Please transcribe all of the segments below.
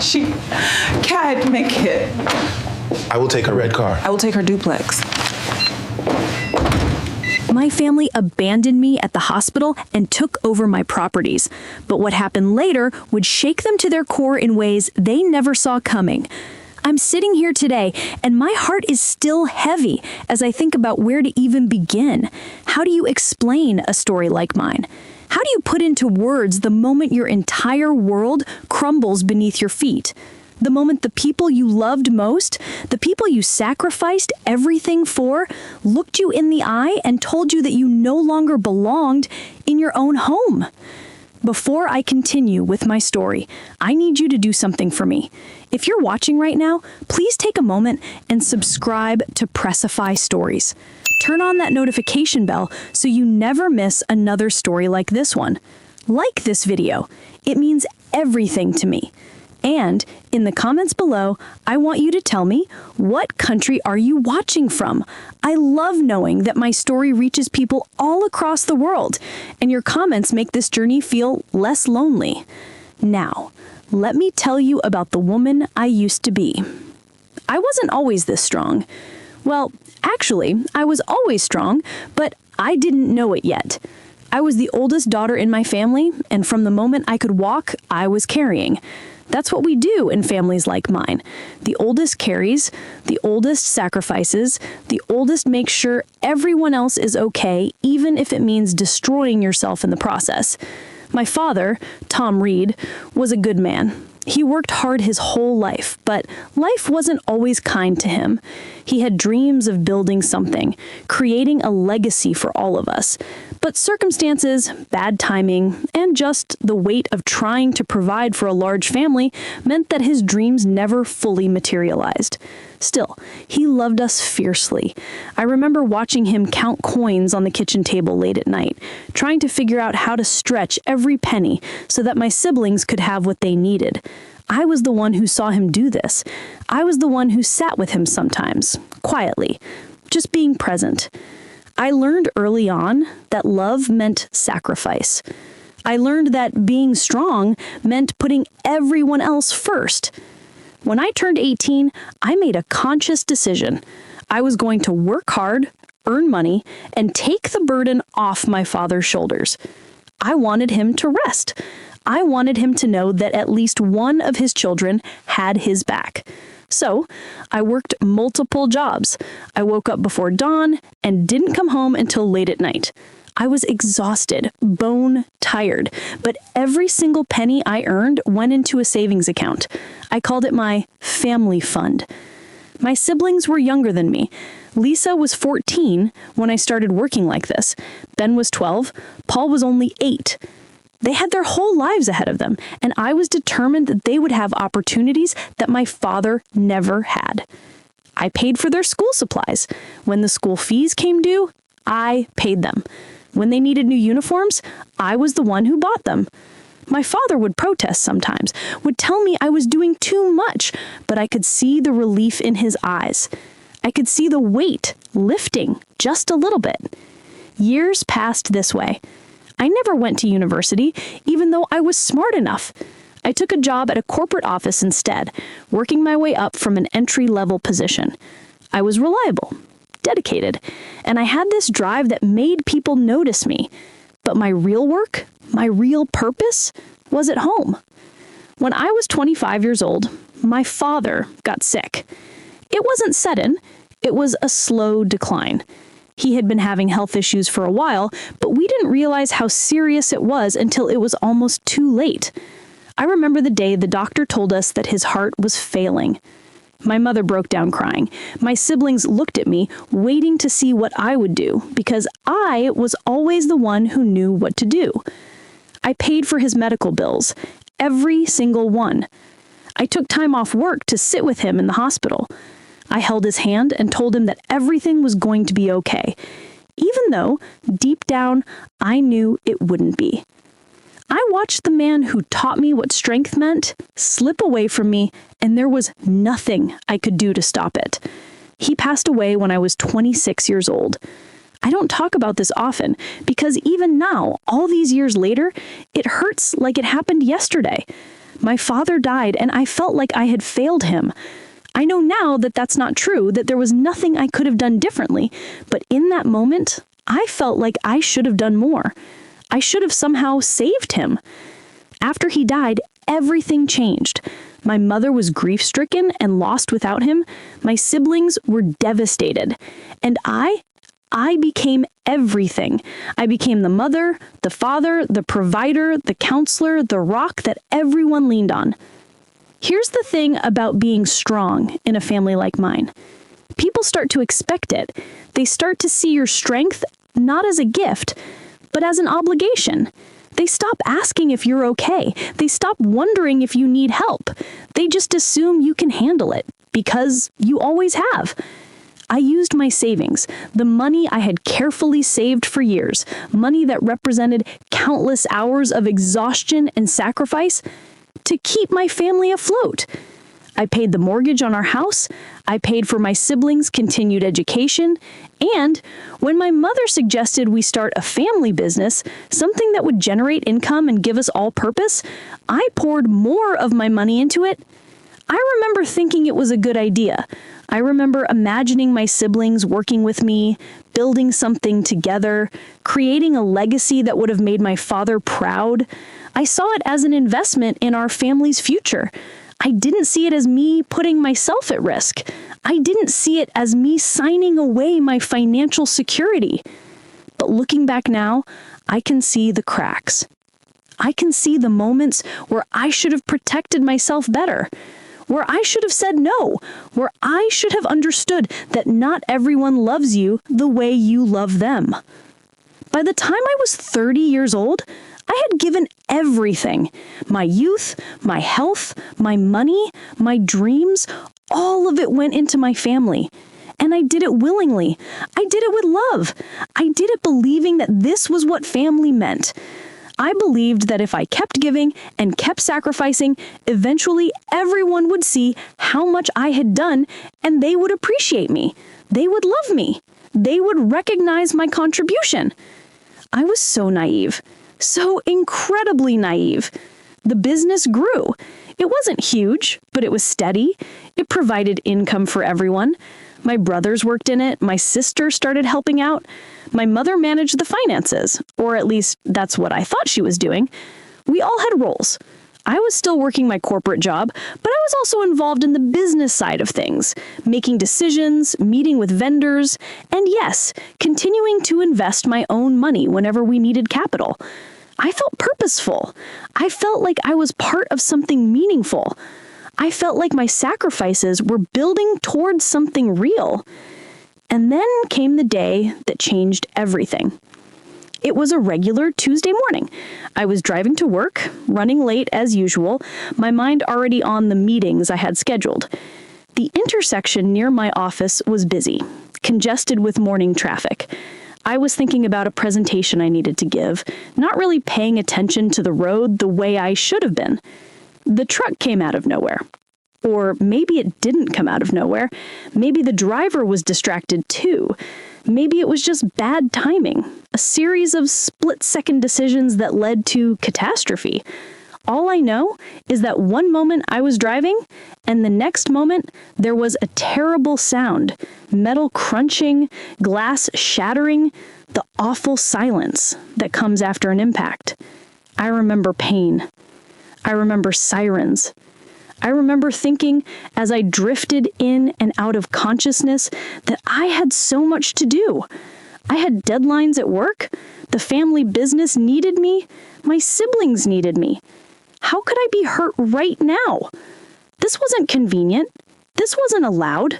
She can't make it. I will take her red car. I will take her duplex. My family abandoned me at the hospital and took over my properties. But what happened later would shake them to their core in ways they never saw coming. I'm sitting here today, and my heart is still heavy as I think about where to even begin. How do you explain a story like mine? How do you put into words the moment your entire world crumbles beneath your feet? The moment the people you loved most, the people you sacrificed everything for, looked you in the eye and told you that you no longer belonged in your own home. Before I continue with my story, I need you to do something for me. If you're watching right now, please take a moment and subscribe to Pressify Stories. Turn on that notification bell so you never miss another story like this one. Like this video. It means everything to me. And in the comments below, I want you to tell me, what country are you watching from? I love knowing that my story reaches people all across the world, and your comments make this journey feel less lonely. Now, let me tell you about the woman I used to be. I wasn't always this strong. Well, actually, I was always strong, but I didn't know it yet. I was the oldest daughter in my family, and from the moment I could walk, I was carrying. That's what we do in families like mine. The oldest carries, the oldest sacrifices, the oldest makes sure everyone else is okay, even if it means destroying yourself in the process. My father, Tom Reed, was a good man. He worked hard his whole life, but life wasn't always kind to him. He had dreams of building something, creating a legacy for all of us. But circumstances, bad timing, and just the weight of trying to provide for a large family meant that his dreams never fully materialized. Still, he loved us fiercely. I remember watching him count coins on the kitchen table late at night, trying to figure out how to stretch every penny so that my siblings could have what they needed. I was the one who saw him do this. I was the one who sat with him sometimes, quietly, just being present. I learned early on that love meant sacrifice. I learned that being strong meant putting everyone else first. When I turned 18, I made a conscious decision. I was going to work hard, earn money, and take the burden off my father's shoulders. I wanted him to rest. I wanted him to know that at least one of his children had his back. So, I worked multiple jobs. I woke up before dawn and didn't come home until late at night. I was exhausted, bone tired, but every single penny I earned went into a savings account. I called it my family fund. My siblings were younger than me. Lisa was 14 when I started working like this. Ben was 12. Paul was only 8. They had their whole lives ahead of them, and I was determined that they would have opportunities that my father never had. I paid for their school supplies. When the school fees came due, I paid them. When they needed new uniforms, I was the one who bought them. My father would protest sometimes, would tell me I was doing too much, but I could see the relief in his eyes. I could see the weight lifting just a little bit. Years passed this way. I never went to university, even though I was smart enough. I took a job at a corporate office instead, working my way up from an entry-level position. I was reliable, dedicated, and I had this drive that made people notice me. But my real work, my real purpose, was at home. When I was 25 years old, my father got sick. It wasn't sudden, it was a slow decline. He had been having health issues for a while, but we didn't realize how serious it was until it was almost too late. I remember the day the doctor told us that his heart was failing. My mother broke down crying. My siblings looked at me, waiting to see what I would do, because I was always the one who knew what to do. I paid for his medical bills, every single one. I took time off work to sit with him in the hospital. I held his hand and told him that everything was going to be okay, even though, deep down, I knew it wouldn't be. I watched the man who taught me what strength meant slip away from me, and there was nothing I could do to stop it. He passed away when I was 26 years old. I don't talk about this often, because even now, all these years later, it hurts like it happened yesterday. My father died, and I felt like I had failed him. I know now that that's not true, that there was nothing I could have done differently, but in that moment, I felt like I should have done more. I should have somehow saved him. After he died, everything changed. My mother was grief-stricken and lost without him. My siblings were devastated. And I became everything. I became the mother, the father, the provider, the counselor, the rock that everyone leaned on. Here's the thing about being strong in a family like mine. People start to expect it. They start to see your strength not as a gift, but as an obligation. They stop asking if you're okay. They stop wondering if you need help. They just assume you can handle it, because you always have. I used my savings, the money I had carefully saved for years, money that represented countless hours of exhaustion and sacrifice, to keep my family afloat. I paid the mortgage on our house, I paid for my siblings' continued education, and when my mother suggested we start a family business, something that would generate income and give us all purpose, I poured more of my money into it. I remember thinking it was a good idea. I remember imagining my siblings working with me, building something together, creating a legacy that would have made my father proud. I saw it as an investment in our family's future. I didn't see it as me putting myself at risk. I didn't see it as me signing away my financial security. But looking back now, I can see the cracks. I can see the moments where I should have protected myself better, where I should have said no, where I should have understood that not everyone loves you the way you love them. By the time I was 30 years old, I had given everything. My youth, my health, my money, my dreams, all of it went into my family. And I did it willingly. I did it with love. I did it believing that this was what family meant. I believed that if I kept giving and kept sacrificing, eventually everyone would see how much I had done and they would appreciate me. They would love me. They would recognize my contribution. I was so naive. So incredibly naive. The business grew. It wasn't huge, but it was steady. It provided income for everyone. My brothers worked in it. My sister started helping out. My mother managed the finances, or at least that's what I thought she was doing. We all had roles. I was still working my corporate job, but I was also involved in the business side of things, making decisions, meeting with vendors, and yes, continuing to invest my own money whenever we needed capital. I felt purposeful. I felt like I was part of something meaningful. I felt like my sacrifices were building towards something real. And then came the day that changed everything. It was a regular Tuesday morning. I was driving to work, running late as usual, my mind already on the meetings I had scheduled. The intersection near my office was busy, congested with morning traffic. I was thinking about a presentation I needed to give, not really paying attention to the road the way I should have been. The truck came out of nowhere. Or maybe it didn't come out of nowhere. Maybe the driver was distracted too. Maybe it was just bad timing, a series of split-second decisions that led to catastrophe. All I know is that one moment I was driving, and the next moment there was a terrible sound, metal crunching, glass shattering, the awful silence that comes after an impact. I remember pain. I remember sirens. I remember thinking, as I drifted in and out of consciousness, that I had so much to do. I had deadlines at work. The family business needed me. My siblings needed me. How could I be hurt right now? This wasn't convenient. This wasn't allowed.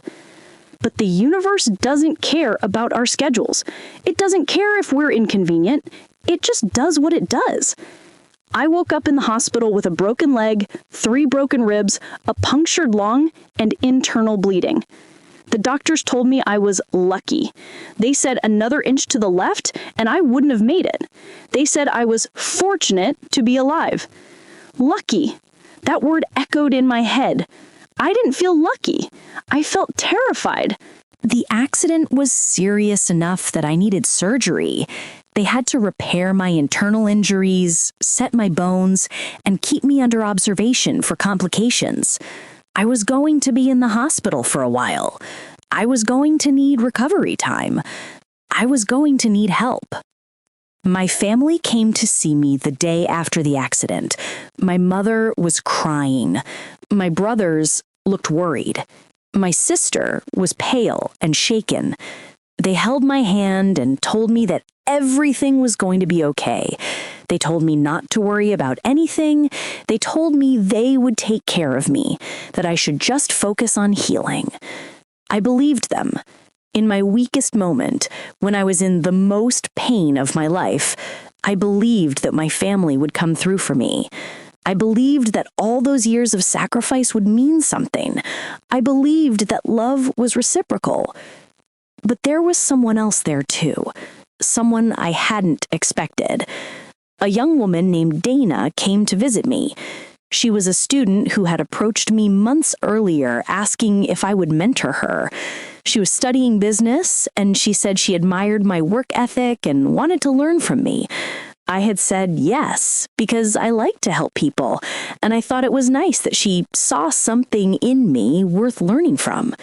But the universe doesn't care about our schedules. It doesn't care if we're inconvenient. It just does what it does. I woke up in the hospital with a broken leg, 3 broken ribs, a punctured lung, and internal bleeding. The doctors told me I was lucky. They said another inch to the left, and I wouldn't have made it. They said I was fortunate to be alive. Lucky. That word echoed in my head. I didn't feel lucky. I felt terrified. The accident was serious enough that I needed surgery. They had to repair my internal injuries, set my bones, and keep me under observation for complications. I was going to be in the hospital for a while. I was going to need recovery time. I was going to need help. My family came to see me the day after the accident. My mother was crying. My brothers looked worried. My sister was pale and shaken. They held my hand and told me that everything was going to be okay. They told me not to worry about anything. They told me they would take care of me, that I should just focus on healing. I believed them. In my weakest moment, when I was in the most pain of my life, I believed that my family would come through for me. I believed that all those years of sacrifice would mean something. I believed that love was reciprocal. But there was someone else there too, someone I hadn't expected. A young woman named Dana came to visit me. She was a student who had approached me months earlier asking if I would mentor her. She was studying business, and she said she admired my work ethic and wanted to learn from me. I had said yes, because I like to help people, and I thought it was nice that she saw something in me worth learning from.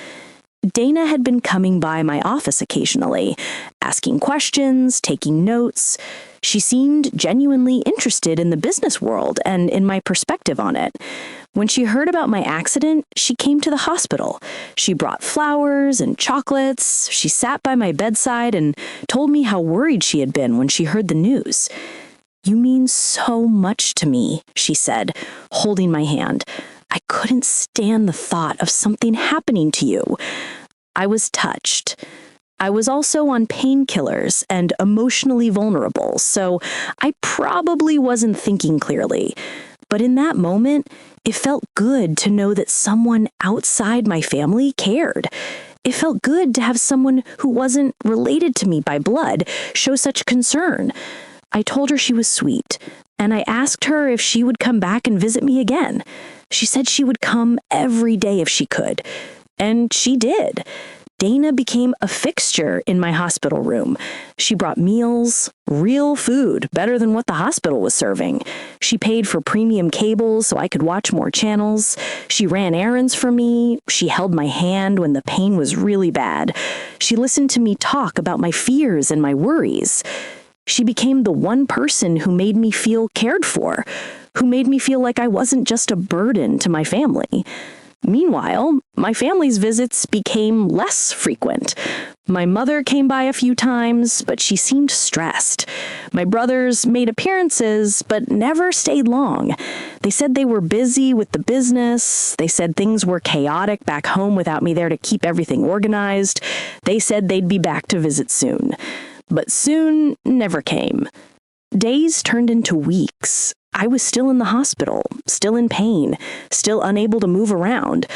Dana had been coming by my office occasionally, asking questions, taking notes. She seemed genuinely interested in the business world and in my perspective on it. When she heard about my accident, she came to the hospital. She brought flowers and chocolates. She sat by my bedside and told me how worried she had been when she heard the news. "You mean so much to me," she said, holding my hand. "I couldn't stand the thought of something happening to you." I was touched. I was also on painkillers and emotionally vulnerable, so I probably wasn't thinking clearly. But in that moment, it felt good to know that someone outside my family cared. It felt good to have someone who wasn't related to me by blood show such concern. I told her she was sweet, and I asked her if she would come back and visit me again. She said she would come every day if she could. And she did. Dana became a fixture in my hospital room. She brought meals, real food, better than what the hospital was serving. She paid for premium cables so I could watch more channels. She ran errands for me. She held my hand when the pain was really bad. She listened to me talk about my fears and my worries. She became the one person who made me feel cared for, who made me feel like I wasn't just a burden to my family. Meanwhile, my family's visits became less frequent. My mother came by a few times, but she seemed stressed. My brothers made appearances, but never stayed long. They said they were busy with the business. They said things were chaotic back home without me there to keep everything organized. They said they'd be back to visit soon. But soon never came. Days turned into weeks. I was still in the hospital, still in pain, still unable to move around.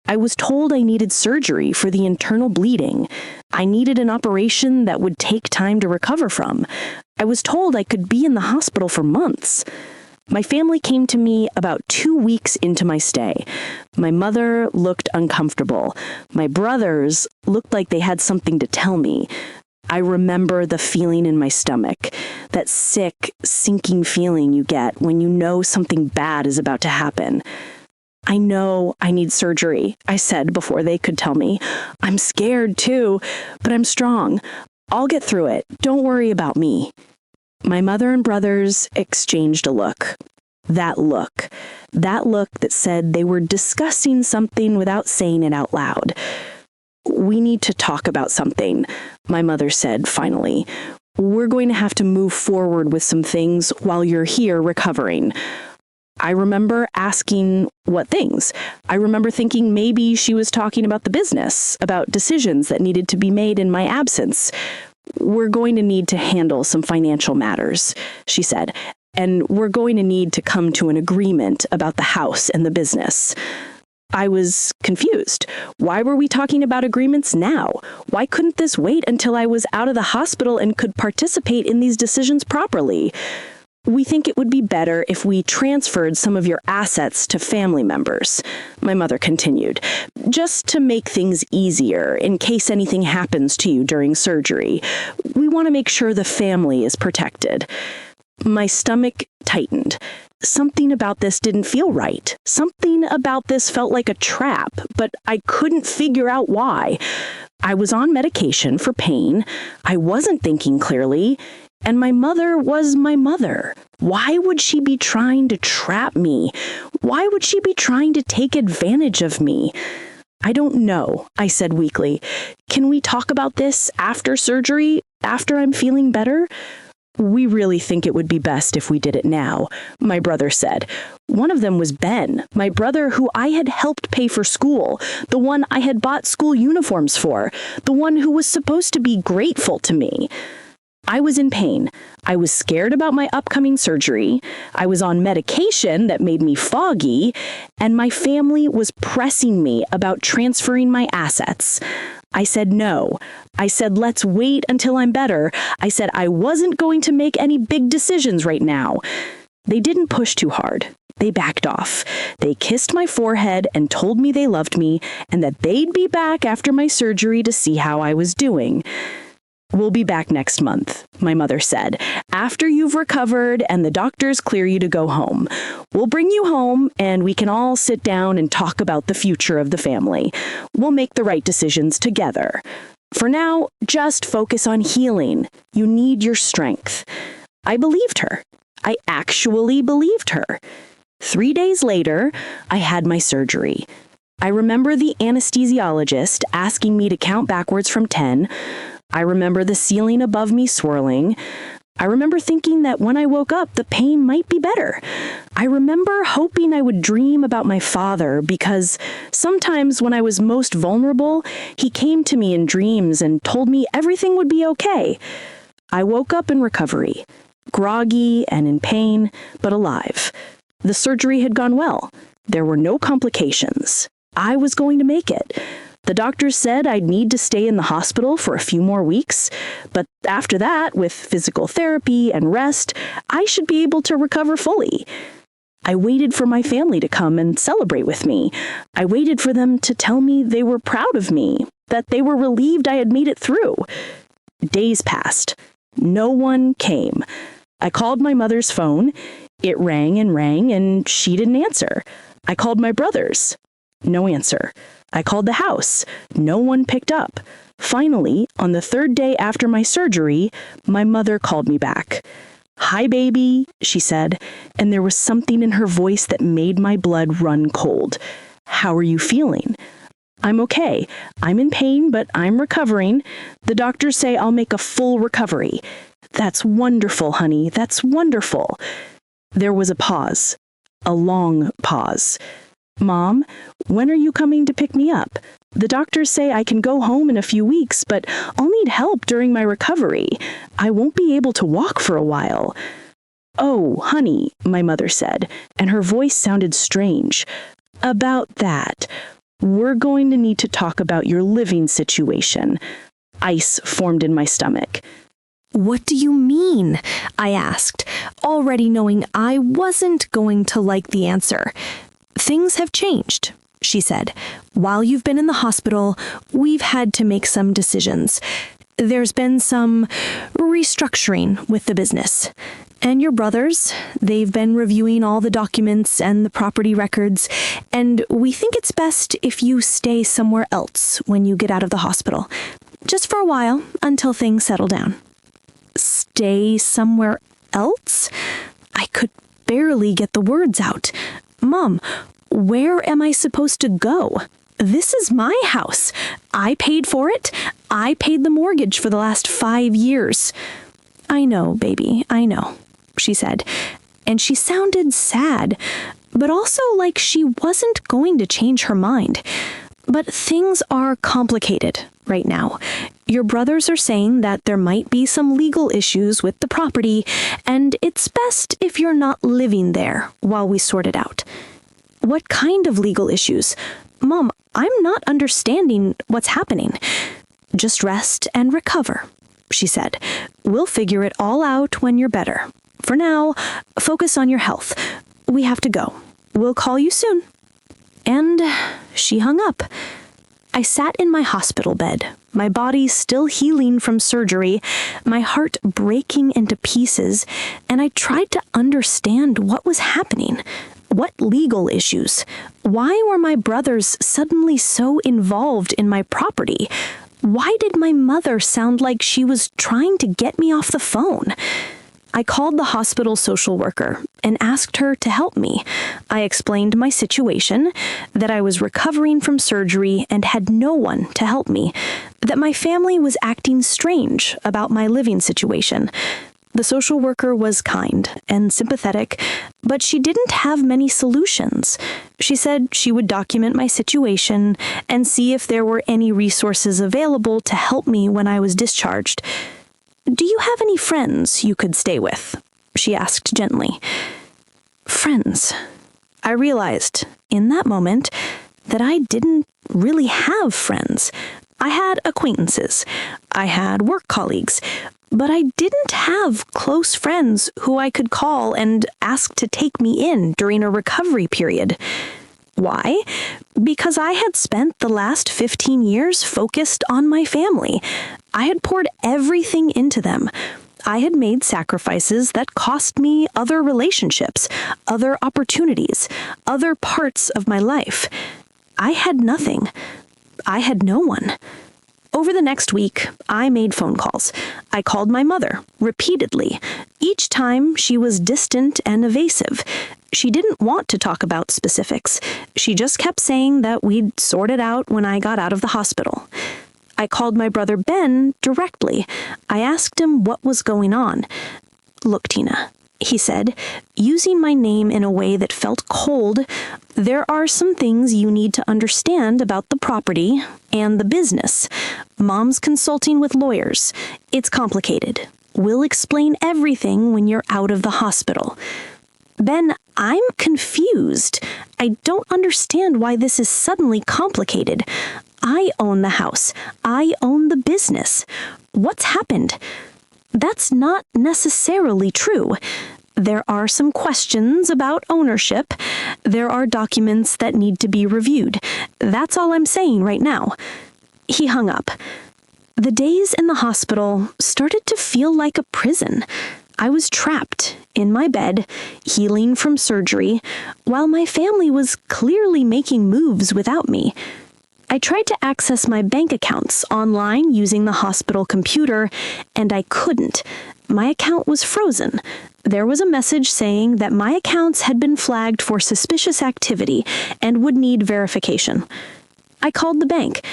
I was told I needed surgery for the internal bleeding. I needed an operation that would take time to recover from. I was told I could be in the hospital for months. My family came to me about 2 weeks into my stay. My mother looked uncomfortable. My brothers looked like they had something to tell me. I remember the feeling in my stomach, that sick, sinking feeling you get when you know something bad is about to happen. "I know I need surgery," I said before they could tell me. "I'm scared too, but I'm strong. I'll get through it. Don't worry about me." My mother and brothers exchanged a look. That look that said they were discussing something without saying it out loud. "We need to talk about something," my mother said finally. "We're going to have to move forward with some things while you're here recovering." I remember asking what things. I remember thinking maybe she was talking about the business, about decisions that needed to be made in my absence. "We're going to need to handle some financial matters," she said, "and we're going to need to come to an agreement about the house and the business." I was confused. Why were we talking about agreements now? Why couldn't this wait until I was out of the hospital and could participate in these decisions properly? We think it would be better if we transferred some of your assets to family members, my mother continued, just to make things easier in case anything happens to you during surgery. We want to make sure the family is protected. My stomach tightened. Something about this didn't feel right. Something about this felt like a trap, but I couldn't figure out why. I was on medication for pain. I wasn't thinking clearly. And my mother was my mother. Why would she be trying to trap me? Why would she be trying to take advantage of me? I don't know, I said weakly. Can we talk about this after surgery, after I'm feeling better? We really think it would be best if we did it now, my brother said. One of them was Ben, my brother who I had helped pay for school, the one I had bought school uniforms for, the one who was supposed to be grateful to me. I was in pain. I was scared about my upcoming surgery. I was on medication that made me foggy, and my family was pressing me about transferring my assets. I said no. I said, let's wait until I'm better. I said I wasn't going to make any big decisions right now. They didn't push too hard. They backed off. They kissed my forehead and told me they loved me and that they'd be back after my surgery to see how I was doing. We'll be back next month, my mother said, after you've recovered and the doctors clear you to go home. We'll bring you home and we can all sit down and talk about the future of the family. We'll make the right decisions together. For now, just focus on healing. You need your strength. I believed her. I actually believed her. 3 days later, I had my surgery. I remember the anesthesiologist asking me to count backwards from 10. I remember the ceiling above me swirling. I remember thinking that when I woke up, the pain might be better. I remember hoping I would dream about my father because sometimes when I was most vulnerable, he came to me in dreams and told me everything would be okay. I woke up in recovery, groggy and in pain, but alive. The surgery had gone well. There were no complications. I was going to make it. The doctors said I'd need to stay in the hospital for a few more weeks, but after that, with physical therapy and rest, I should be able to recover fully. I waited for my family to come and celebrate with me. I waited for them to tell me they were proud of me, that they were relieved I had made it through. Days passed. No one came. I called my mother's phone. It rang, and she didn't answer. I called my brother's. No answer. I called the house. No one picked up. Finally, on the third day after my surgery, my mother called me back. "Hi, baby," she said, and there was something in her voice that made my blood run cold. "How are you feeling?" "I'm okay. I'm in pain, but I'm recovering. The doctors say I'll make a full recovery." "That's wonderful, honey. That's wonderful." There was a pause. A long pause. "Mom, when are you coming to pick me up? The doctors say I can go home in a few weeks, but I'll need help during my recovery. I won't be able to walk for a while." "Oh, honey," my mother said, and her voice sounded strange. "About that, we're going to need to talk about your living situation." Ice formed in my stomach. What do you mean? I asked, already knowing I wasn't going to like the answer. "Things have changed," she said. "While you've been in the hospital, we've had to make some decisions. There's been some restructuring with the business. And your brothers, they've been reviewing all the documents and the property records, and we think it's best if you stay somewhere else when you get out of the hospital. Just for a while, until things settle down." Stay somewhere else? I could barely get the words out. "Mom, where am I supposed to go? This is my house. I paid for it. I paid the mortgage for the last 5 years." "I know, baby, I know," she said, and she sounded sad, but also like she wasn't going to change her mind. "But things are complicated right now. Your brothers are saying that there might be some legal issues with the property, and it's best if you're not living there while we sort it out." "What kind of legal issues? Mom, I'm not understanding what's happening." "Just rest and recover," she said. "We'll figure it all out when you're better. For now, focus on your health. We have to go. We'll call you soon." And she hung up. I sat in my hospital bed, my body still healing from surgery, my heart breaking into pieces, and I tried to understand what was happening. What legal issues? Why were my brothers suddenly so involved in my property? Why did my mother sound like she was trying to get me off the phone? I called the hospital social worker and asked her to help me. I explained my situation, that I was recovering from surgery and had no one to help me, that my family was acting strange about my living situation. The social worker was kind and sympathetic, but she didn't have many solutions. She said she would document my situation and see if there were any resources available to help me when I was discharged. "Do you have any friends you could stay with?" she asked gently. Friends. I realized in that moment that I didn't really have friends. I had acquaintances. I had work colleagues. But I didn't have close friends who I could call and ask to take me in during a recovery period. Why? Because I had spent the last 15 years focused on my family. I had poured everything into them. I had made sacrifices that cost me other relationships, other opportunities, other parts of my life. I had nothing. I had no one. Over the next week, I made phone calls. I called my mother, repeatedly. Each time, she was distant and evasive. She didn't want to talk about specifics. She just kept saying that we'd sort it out when I got out of the hospital. I called my brother Ben directly. I asked him what was going on. "Look, Tina," he said, using my name in a way that felt cold, "there are some things you need to understand about the property and the business. Mom's consulting with lawyers. It's complicated. We'll explain everything when you're out of the hospital." "Ben, I'm confused. I don't understand why this is suddenly complicated. I own the house. I own the business. What's happened?" "That's not necessarily true. There are some questions about ownership. There are documents that need to be reviewed. That's all I'm saying right now." He hung up. The days in the hospital started to feel like a prison. I was trapped in my bed, healing from surgery, while my family was clearly making moves without me. I tried to access my bank accounts online using the hospital computer, and I couldn't. My account was frozen. There was a message saying that my accounts had been flagged for suspicious activity and would need verification. I called the bank.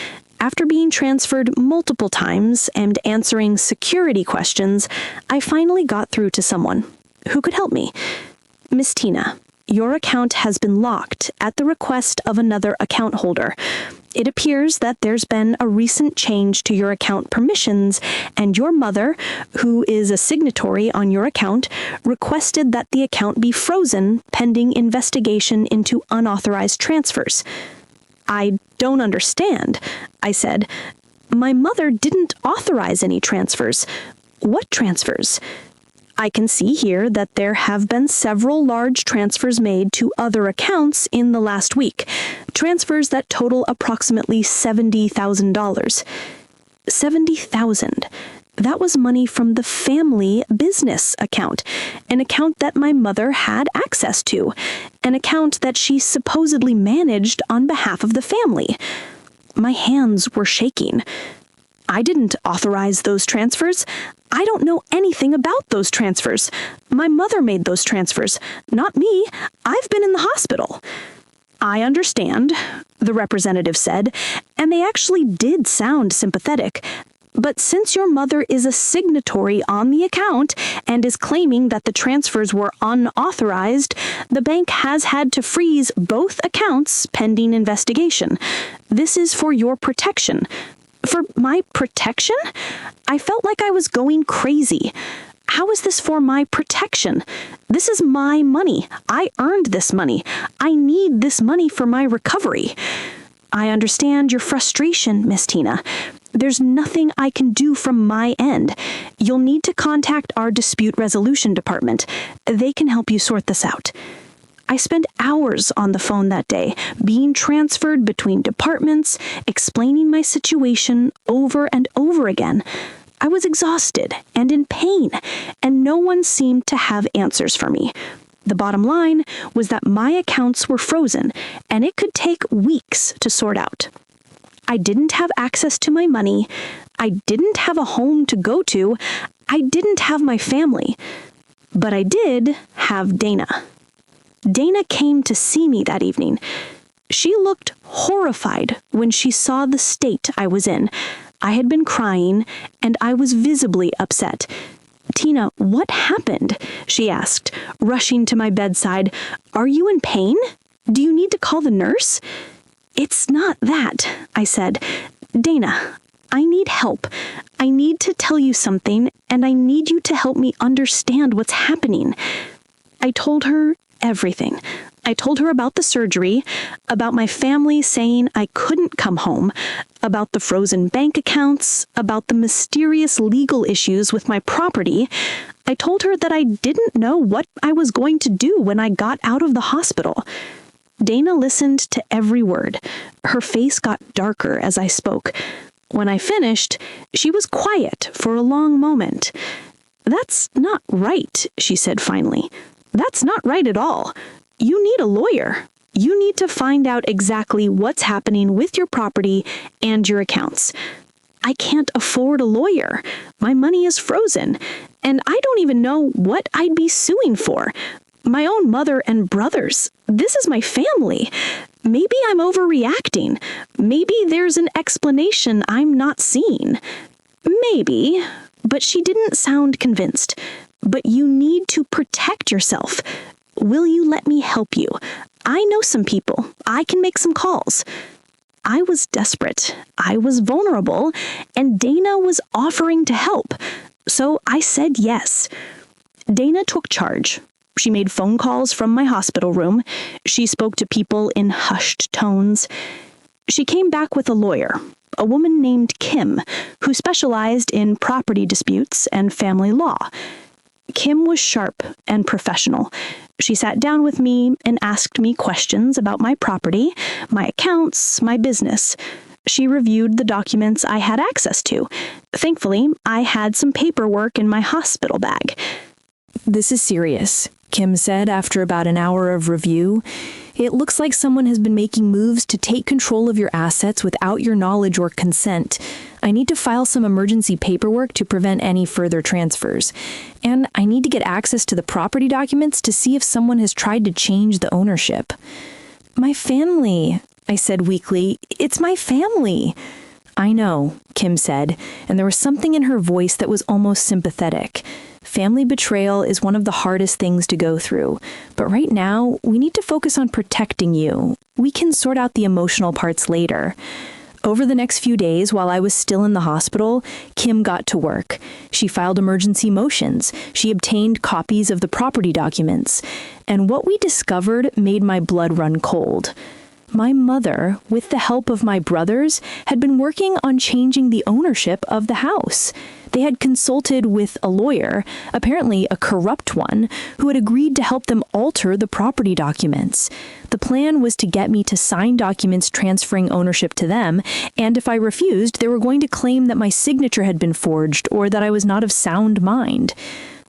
After being transferred multiple times and answering security questions, I finally got through to someone who could help me. "Miss Tina, your account has been locked at the request of another account holder. It appears that there's been a recent change to your account permissions, and your mother, who is a signatory on your account, requested that the account be frozen pending investigation into unauthorized transfers." "I don't understand," I said. "My mother didn't authorize any transfers." "What transfers?" "I can see here that there have been several large transfers made to other accounts in the last week, transfers that total approximately $70,000. $70,000. That was money from the family business account, an account that my mother had access to, an account that she supposedly managed on behalf of the family. My hands were shaking. "I didn't authorize those transfers. I don't know anything about those transfers. My mother made those transfers, not me. I've been in the hospital." "I understand," the representative said, and they actually did sound sympathetic. "But since your mother is a signatory on the account and is claiming that the transfers were unauthorized, the bank has had to freeze both accounts pending investigation. This is for your protection." "For my protection?" I felt like I was going crazy. "How is this for my protection? This is my money. I earned this money. I need this money for my recovery." "I understand your frustration, Miss Tina. There's nothing I can do from my end. You'll need to contact our dispute resolution department. They can help you sort this out. I spent hours on the phone that day, being transferred between departments, explaining my situation over and over again. I was exhausted and in pain, and no one seemed to have answers for me. The bottom line was that my accounts were frozen, and it could take weeks to sort out. I didn't have access to my money. I didn't have a home to go to. I didn't have my family. But I did have Dana. Dana came to see me that evening. She looked horrified when she saw the state I was in. I had been crying, and I was visibly upset. "Tina, what happened?" she asked, rushing to my bedside. "Are you in pain? Do you need to call the nurse?" "It's not that," I said. "Dana, I need help. I need to tell you something, and I need you to help me understand what's happening." I told her everything. I told her about the surgery, about my family saying I couldn't come home, about the frozen bank accounts, about the mysterious legal issues with my property. I told her that I didn't know what I was going to do when I got out of the hospital. Dana listened to every word. Her face got darker as I spoke. When I finished, she was quiet for a long moment. "That's not right," she said finally. "That's not right at all. You need a lawyer. You need to find out exactly what's happening with your property and your accounts. I can't afford a lawyer. My money is frozen, and I don't even know what I'd be suing for. My own mother and brothers. This is my family. Maybe I'm overreacting. Maybe there's an explanation I'm not seeing. Maybe," but she didn't sound convinced. "But you need to protect yourself. Will you let me help you? I know some people. I can make some calls." I was desperate. I was vulnerable, and Dana was offering to help. So I said yes. Dana took charge. She made phone calls from my hospital room. She spoke to people in hushed tones. She came back with a lawyer, a woman named Kim, who specialized in property disputes and family law. Kim was sharp and professional. She sat down with me and asked me questions about my property, my accounts, my business. She reviewed the documents I had access to. Thankfully, I had some paperwork in my hospital bag. "This is serious," Kim said after about an hour of review. "It looks like someone has been making moves to take control of your assets without your knowledge or consent. I need to file some emergency paperwork to prevent any further transfers. And I need to get access to the property documents to see if someone has tried to change the ownership." "My family," I said weakly. "It's my family." "I know," Kim said, and there was something in her voice that was almost sympathetic. "Family betrayal is one of the hardest things to go through, but right now, we need to focus on protecting you. We can sort out the emotional parts later." Over the next few days, while I was still in the hospital, Kim got to work. She filed emergency motions. She obtained copies of the property documents. And what we discovered made my blood run cold. My mother, with the help of my brothers, had been working on changing the ownership of the house. They had consulted with a lawyer, apparently a corrupt one, who had agreed to help them alter the property documents. The plan was to get me to sign documents transferring ownership to them, and if I refused, they were going to claim that my signature had been forged or that I was not of sound mind.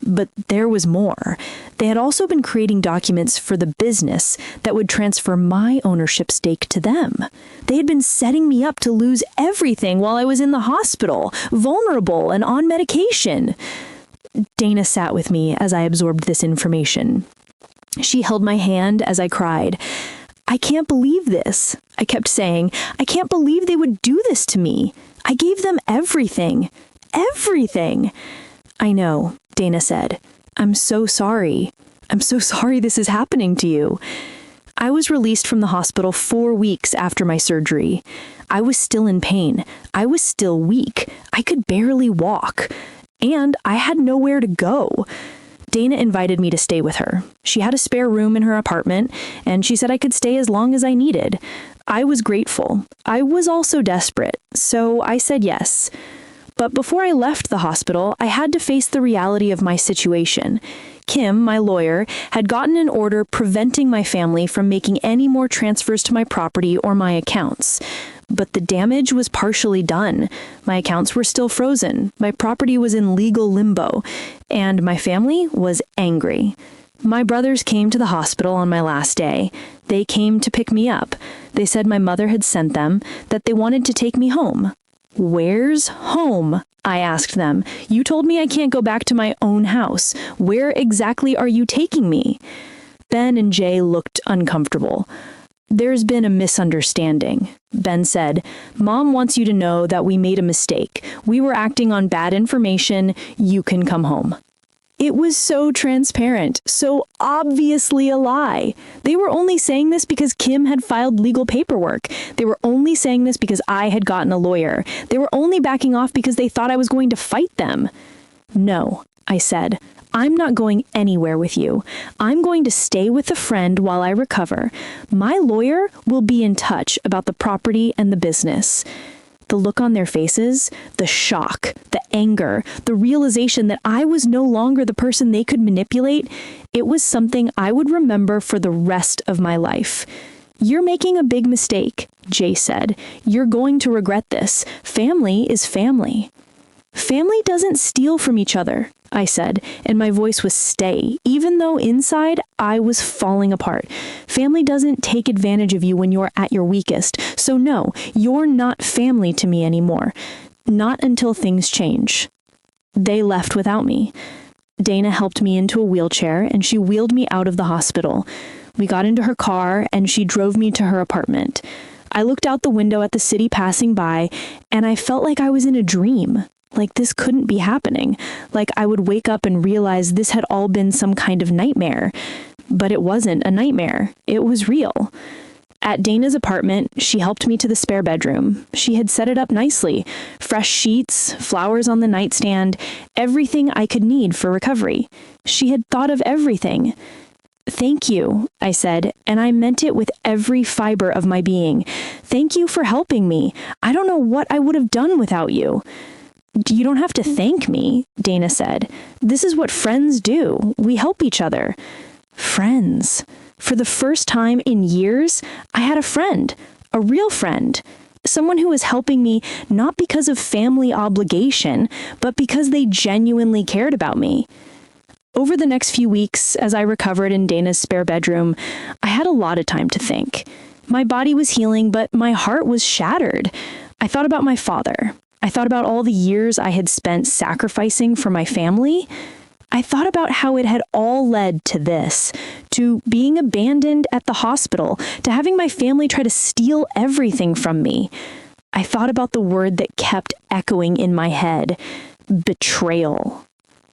But there was more. They had also been creating documents for the business that would transfer my ownership stake to them. They had been setting me up to lose everything while I was in the hospital, vulnerable and on medication. Dana sat with me as I absorbed this information. She held my hand as I cried. "I can't believe this," I kept saying. "I can't believe they would do this to me. I gave them everything. Everything." "I know," Dana said. "I'm so sorry. I'm so sorry this is happening to you." I was released from the hospital 4 weeks after my surgery. I was still in pain. I was still weak. I could barely walk. And I had nowhere to go. Dana invited me to stay with her. She had a spare room in her apartment, and she said I could stay as long as I needed. I was grateful. I was also desperate, so I said yes. But before I left the hospital, I had to face the reality of my situation. Kim, my lawyer, had gotten an order preventing my family from making any more transfers to my property or my accounts. But the damage was partially done. My accounts were still frozen, my property was in legal limbo, and my family was angry. My brothers came to the hospital on my last day. They came to pick me up. They said my mother had sent them, that they wanted to take me home. Where's home? I asked them. You told me I can't go back to my own house. Where exactly are you taking me? Ben and Jay looked uncomfortable. There's been a misunderstanding. Ben said, Mom wants you to know that we made a mistake. We were acting on bad information. You can come home. It was so transparent, so obviously a lie. They were only saying this because Kim had filed legal paperwork. They were only saying this because I had gotten a lawyer. They were only backing off because they thought I was going to fight them. No, I said. I'm not going anywhere with you. I'm going to stay with a friend while I recover. My lawyer will be in touch about the property and the business. The look on their faces, the shock, the anger, the realization that I was no longer the person they could manipulate, it was something I would remember for the rest of my life. You're making a big mistake, Jay said. You're going to regret this. Family is family. Family doesn't steal from each other, I said, and my voice was stay, even though inside I was falling apart. Family doesn't take advantage of you when you're at your weakest, so no, you're not family to me anymore. Not until things change. They left without me. Dana helped me into a wheelchair, and she wheeled me out of the hospital. We got into her car, and she drove me to her apartment. I looked out the window at the city passing by, and I felt like I was in a dream. Like this couldn't be happening. Like I would wake up and realize this had all been some kind of nightmare. But it wasn't a nightmare. It was real. At Dana's apartment, she helped me to the spare bedroom. She had set it up nicely. Fresh sheets, flowers on the nightstand, everything I could need for recovery. She had thought of everything. Thank you, I said, and I meant it with every fiber of my being. Thank you for helping me. I don't know what I would have done without you. You don't have to thank me, Dana said. This is what friends do. We help each other. Friends. For the first time in years, I had a friend, a real friend, someone who was helping me not because of family obligation, but because they genuinely cared about me. Over the next few weeks, as I recovered in Dana's spare bedroom, I had a lot of time to think. My body was healing, but my heart was shattered. I thought about my father. I thought about all the years I had spent sacrificing for my family. I thought about how it had all led to this, to being abandoned at the hospital, to having my family try to steal everything from me. I thought about the word that kept echoing in my head, betrayal.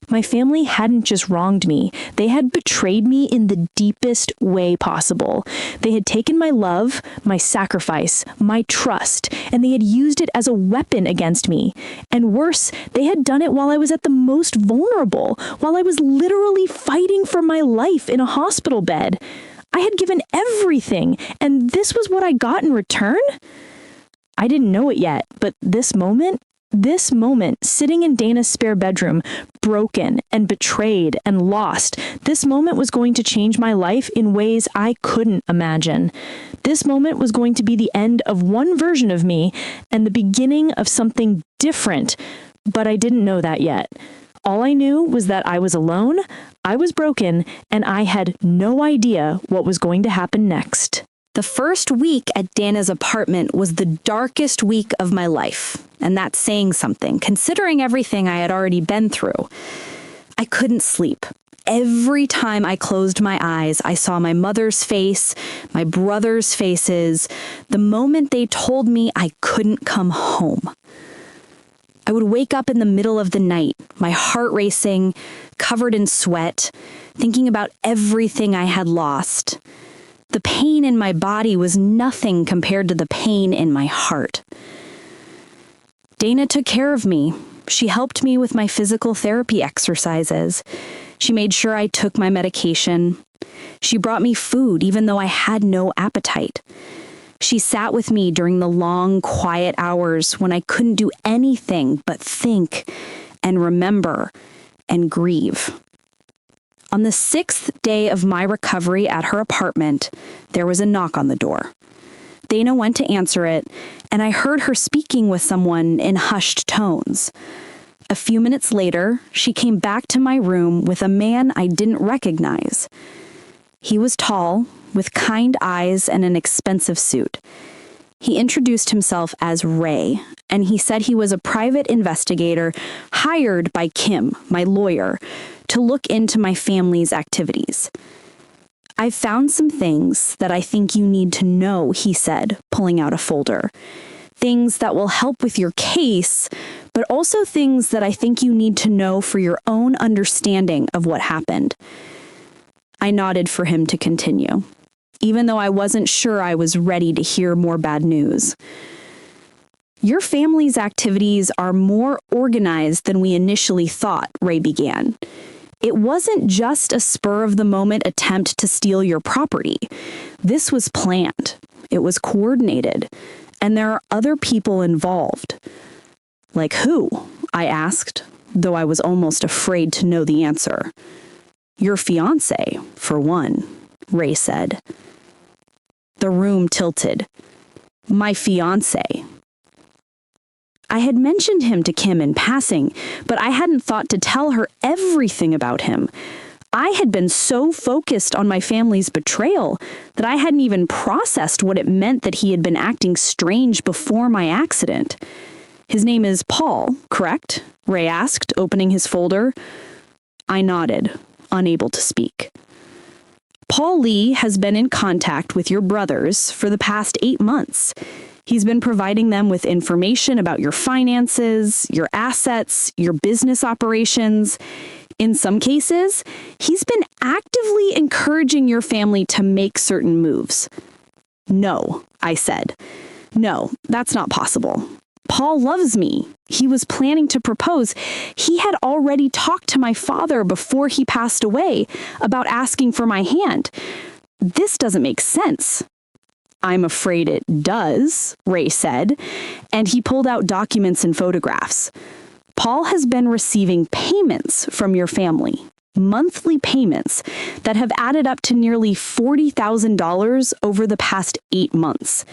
My family hadn't just wronged me, they had betrayed me in the deepest way possible. They had taken my love, my sacrifice, my trust, and they had used it as a weapon against me. And worse, they had done it while I was at the most vulnerable, while I was literally fighting for my life in a hospital bed. I had given everything, and this was what I got in return? I didn't know it yet, but this moment, sitting in Dana's spare bedroom, broken and betrayed and lost, this moment was going to change my life in ways I couldn't imagine. This moment was going to be the end of one version of me and the beginning of something different, but I didn't know that yet. All I knew was that I was alone, I was broken, and I had no idea what was going to happen next. The first week at Dana's apartment was the darkest week of my life, and that's saying something, considering everything I had already been through. I couldn't sleep. Every time I closed my eyes, I saw my mother's face, my brother's faces, the moment they told me I couldn't come home. I would wake up in the middle of the night, my heart racing, covered in sweat, thinking about everything I had lost. The pain in my body was nothing compared to the pain in my heart. Dana took care of me. She helped me with my physical therapy exercises. She made sure I took my medication. She brought me food even though I had no appetite. She sat with me during the long, quiet hours when I couldn't do anything but think and remember and grieve. On the 6th day of my recovery at her apartment, there was a knock on the door. Dana went to answer it, and I heard her speaking with someone in hushed tones. A few minutes later, she came back to my room with a man I didn't recognize. He was tall, with kind eyes and an expensive suit. He introduced himself as Ray, and he said he was a private investigator hired by Kim, my lawyer, to look into my family's activities. "I've found some things that I think you need to know," he said, pulling out a folder. "Things that will help with your case, but also things that I think you need to know for your own understanding of what happened." I nodded for him to continue, even though I wasn't sure I was ready to hear more bad news. "Your family's activities are more organized than we initially thought," Ray began. "It wasn't just a spur-of-the-moment attempt to steal your property. This was planned. It was coordinated. And there are other people involved." "Like who?" I asked, though I was almost afraid to know the answer. "Your fiancé, for one," Ray said. The room tilted. My fiancé. I had mentioned him to Kim in passing, but I hadn't thought to tell her everything about him. I had been so focused on my family's betrayal that I hadn't even processed what it meant that he had been acting strange before my accident. "His name is Paul, correct?" Ray asked, opening his folder. I nodded, unable to speak. "Paul Lee has been in contact with your brothers for the past 8 months. He's been providing them with information about your finances, your assets, your business operations. In some cases, he's been actively encouraging your family to make certain moves." "No," I said. "No, that's not possible. Paul loves me. He was planning to propose. He had already talked to my father before he passed away about asking for my hand. This doesn't make sense." "I'm afraid it does," Ray said, and he pulled out documents and photographs. "Paul has been receiving payments from your family, monthly payments that have added up to nearly $40,000 over the past 8 months.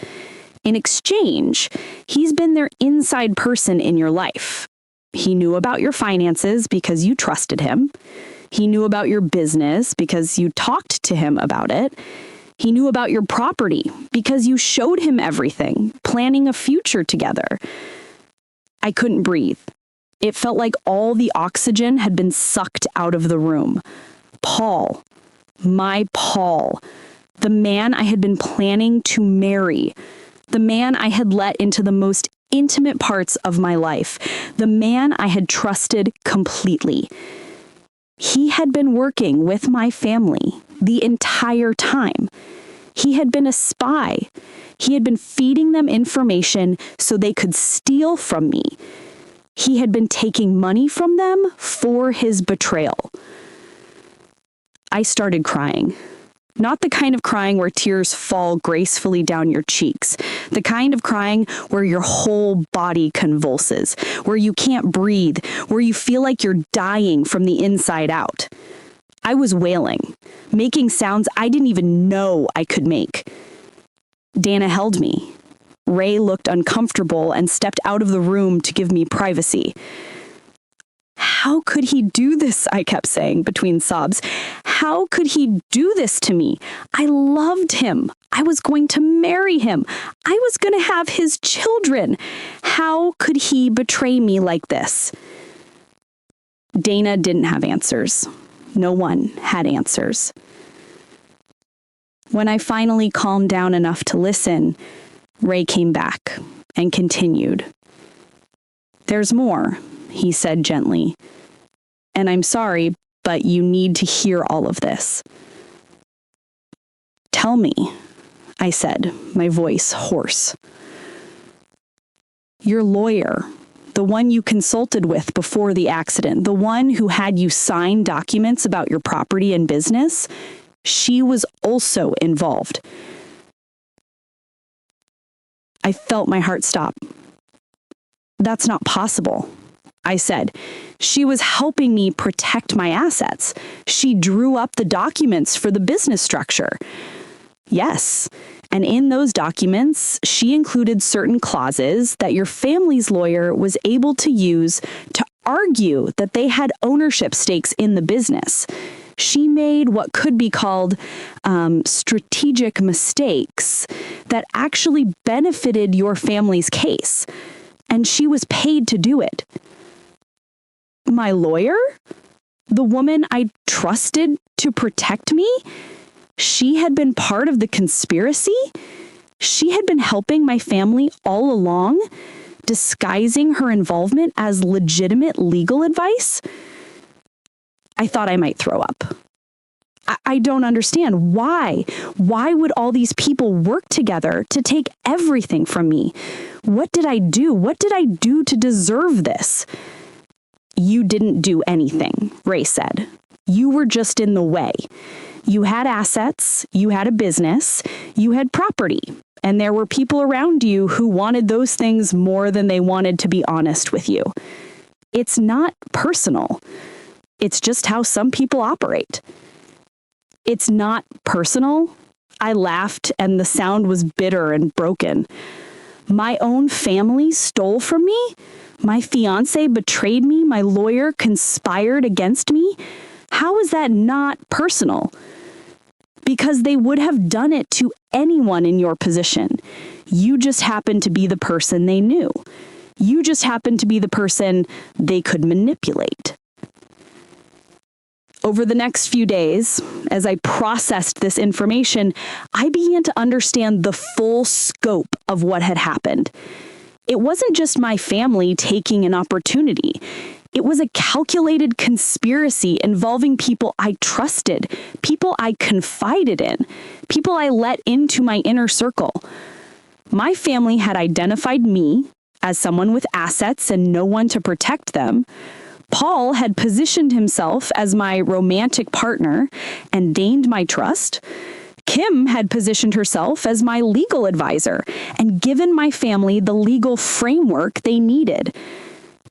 In exchange, he's been their inside person in your life. He knew about your finances because you trusted him. He knew about your business because you talked to him about it. He knew about your property because you showed him everything, planning a future together." I couldn't breathe. It felt like all the oxygen had been sucked out of the room. Paul. My Paul. The man I had been planning to marry. The man I had let into the most intimate parts of my life. The man I had trusted completely. He had been working with my family the entire time. He had been a spy. He had been feeding them information so they could steal from me. He had been taking money from them for his betrayal. I started crying. Not the kind of crying where tears fall gracefully down your cheeks. The kind of crying where your whole body convulses, where you can't breathe, where you feel like you're dying from the inside out. I was wailing, making sounds I didn't even know I could make. Dana held me. Ray looked uncomfortable and stepped out of the room to give me privacy. "How could he do this?" I kept saying between sobs. "How could he do this to me? I loved him. I was going to marry him. I was going to have his children. How could he betray me like this?" Dana didn't have answers. No one had answers. When I finally calmed down enough to listen, Ray came back and continued. "There's more," he said gently. "And I'm sorry, but you need to hear all of this." "Tell me," I said, my voice hoarse. "Your lawyer, the one you consulted with before the accident, the one who had you sign documents about your property and business, she was also involved." I felt my heart stop. That's not possible, I said. She was helping me protect my assets. She drew up the documents for the business structure. Yes, and in those documents, she included certain clauses that your family's lawyer was able to use to argue that they had ownership stakes in the business. She made what could be called strategic mistakes that actually benefited your family's case, and she was paid to do it. My lawyer? The woman I trusted to protect me? She had been part of the conspiracy? She had been helping my family all along, disguising her involvement as legitimate legal advice? I thought I might throw up. I don't understand. Why? Why would all these people work together to take everything from me? What did I do? What did I do to deserve this? You didn't do anything, Ray said. You were just in the way. You had assets, you had a business, you had property, and there were people around you who wanted those things more than they wanted to be honest with you. It's not personal. It's just how some people operate. It's not personal. I laughed, and the sound was bitter and broken. My own family stole from me? My fiancé betrayed me? My lawyer conspired against me? How is that not personal? Because they would have done it to anyone in your position. You just happened to be the person they knew. You just happened to be the person they could manipulate. Over the next few days, as I processed this information, I began to understand the full scope of what had happened. It wasn't just my family taking an opportunity. It was a calculated conspiracy involving people I trusted, people I confided in, people I let into my inner circle. My family had identified me as someone with assets and no one to protect them. Paul had positioned himself as my romantic partner and gained my trust. Kim had positioned herself as my legal advisor and given my family the legal framework they needed.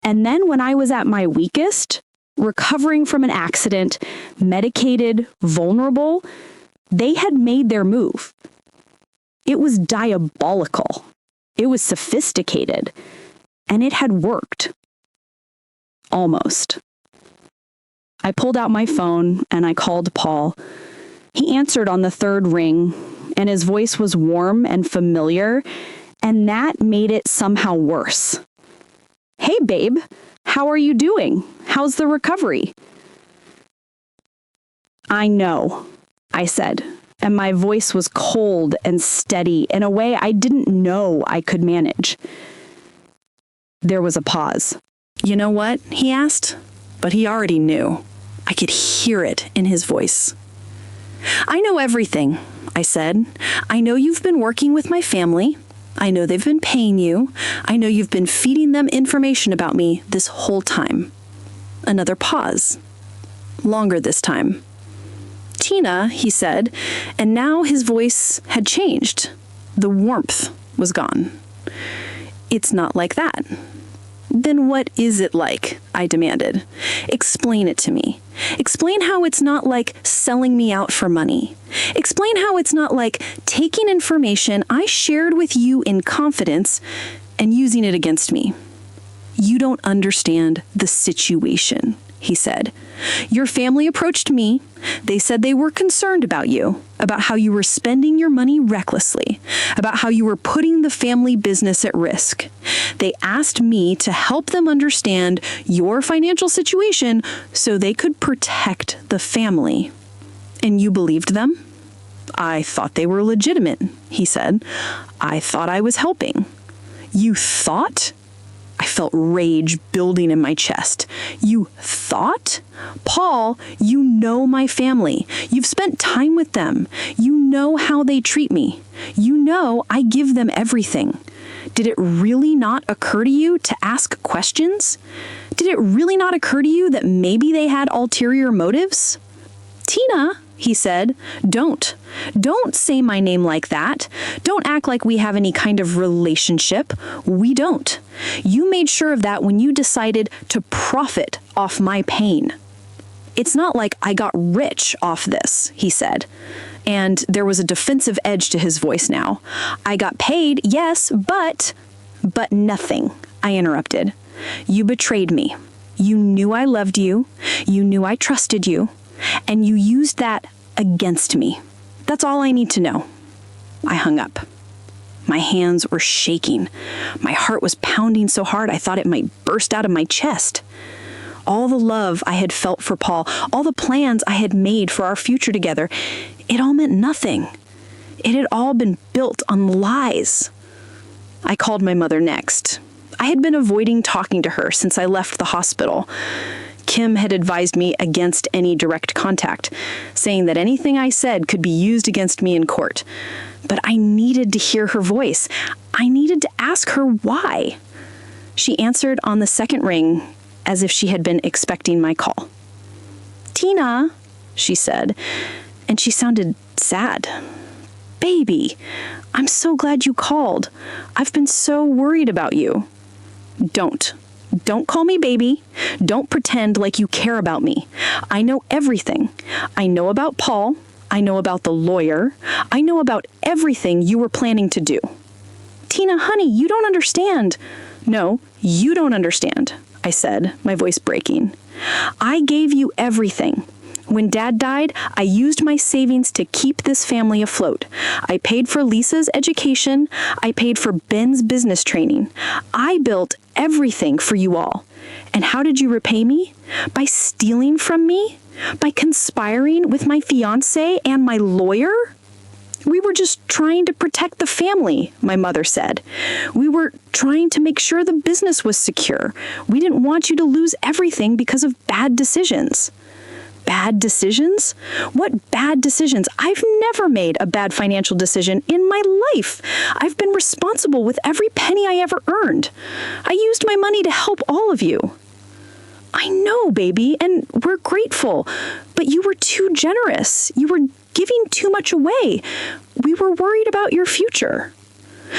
And then when I was at my weakest, recovering from an accident, medicated, vulnerable, they had made their move. It was diabolical. It was sophisticated. And it had worked. Almost. I pulled out my phone and I called Paul. He answered on the third ring, and his voice was warm and familiar, and that made it somehow worse. Hey, babe, how are you doing? How's the recovery? I know, I said, and my voice was cold and steady in a way I didn't know I could manage. There was a pause. You know what? He asked, but he already knew. I could hear it in his voice. I know everything, I said. I know you've been working with my family. I know they've been paying you. I know you've been feeding them information about me this whole time. Another pause. Longer this time. Tina, he said, and now his voice had changed. The warmth was gone. It's not like that. Then what is it like? I demanded. Explain it to me. Explain how it's not like selling me out for money. Explain how it's not like taking information I shared with you in confidence and using it against me. You don't understand the situation, he said. Your family approached me. They said they were concerned about you, about how you were spending your money recklessly, about how you were putting the family business at risk. They asked me to help them understand your financial situation so they could protect the family. And you believed them? I thought they were legitimate, he said. I thought I was helping. You thought? I felt rage building in my chest. You thought? Paul, you know my family. You've spent time with them. You know how they treat me. You know I give them everything. Did it really not occur to you to ask questions? Did it really not occur to you that maybe they had ulterior motives? Tina, he said. Don't. Don't say my name like that. Don't act like we have any kind of relationship. We don't. You made sure of that when you decided to profit off my pain. It's not like I got rich off this, he said. And there was a defensive edge to his voice now. I got paid, yes, but nothing, I interrupted. You betrayed me. You knew I loved you. You knew I trusted you. And you used that against me. That's all I need to know. I hung up. My hands were shaking. My heart was pounding so hard I thought it might burst out of my chest. All the love I had felt for Paul, all the plans I had made for our future together, it all meant nothing. It had all been built on lies. I called my mother next. I had been avoiding talking to her since I left the hospital. Kim had advised me against any direct contact, saying that anything I said could be used against me in court. But I needed to hear her voice. I needed to ask her why. She answered on the second ring as if she had been expecting my call. "Tina," she said, and she sounded sad. "Baby, I'm so glad you called. I've been so worried about you." Don't call me baby. Don't pretend like you care about me. I know everything. I know about Paul. I know about the lawyer. I know about everything you were planning to do. "Tina, honey, you don't understand." "No, you don't understand," I said, my voice breaking. "I gave you everything. When Dad died, I used my savings to keep this family afloat. I paid for Lisa's education. I paid for Ben's business training. I built everything for you all. And how did you repay me? By stealing from me? By conspiring with my fiancé and my lawyer?" "We were just trying to protect the family," my mother said. "We were trying to make sure the business was secure. We didn't want you to lose everything because of bad decisions." Bad decisions? What bad decisions? I've never made a bad financial decision in my life. I've been responsible with every penny I ever earned. I used my money to help all of you. "I know, baby, and we're grateful, but you were too generous. You were giving too much away. We were worried about your future."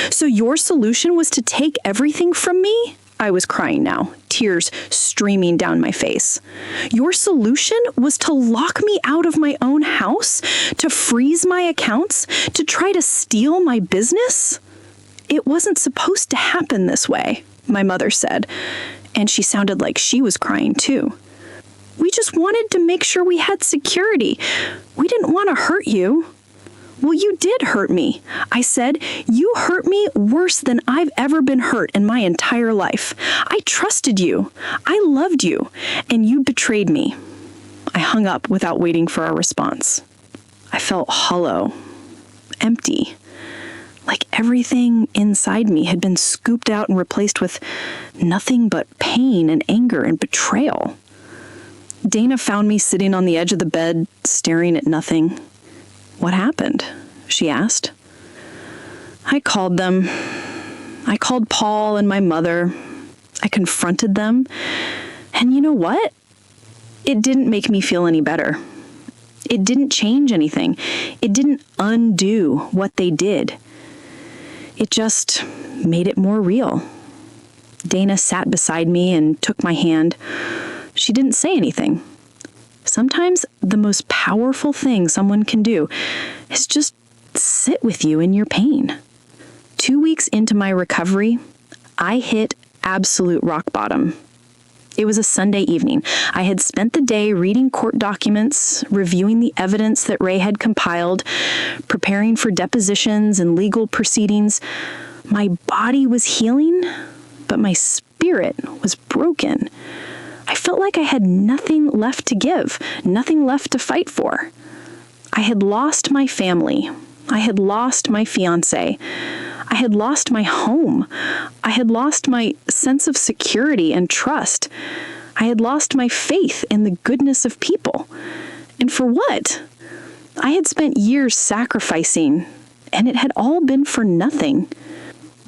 "So your solution was to take everything from me?" I was crying now, tears streaming down my face. "Your solution was to lock me out of my own house? To freeze my accounts? To try to steal my business?" "It wasn't supposed to happen this way," my mother said, and she sounded like she was crying too. "We just wanted to make sure we had security. We didn't want to hurt you." "Well, you did hurt me," I said. "You hurt me worse than I've ever been hurt in my entire life. I trusted you. I loved you, and you betrayed me." I hung up without waiting for a response. I felt hollow, empty, like everything inside me had been scooped out and replaced with nothing but pain and anger and betrayal. Dana found me sitting on the edge of the bed, staring at nothing. "What happened?" she asked. I called them. I called Paul and my mother. I confronted them. And you know what? It didn't make me feel any better. It didn't change anything. It didn't undo what they did. It just made it more real. Dana sat beside me and took my hand. She didn't say anything. Sometimes the most powerful thing someone can do is just sit with you in your pain. 2 weeks into my recovery, I hit absolute rock bottom. It was a Sunday evening. I had spent the day reading court documents, reviewing the evidence that Ray had compiled, preparing for depositions and legal proceedings. My body was healing, but my spirit was broken. I felt like I had nothing left to give, nothing left to fight for. I had lost my family. I had lost my fiancé. I had lost my home. I had lost my sense of security and trust. I had lost my faith in the goodness of people. And for what? I had spent years sacrificing, and it had all been for nothing.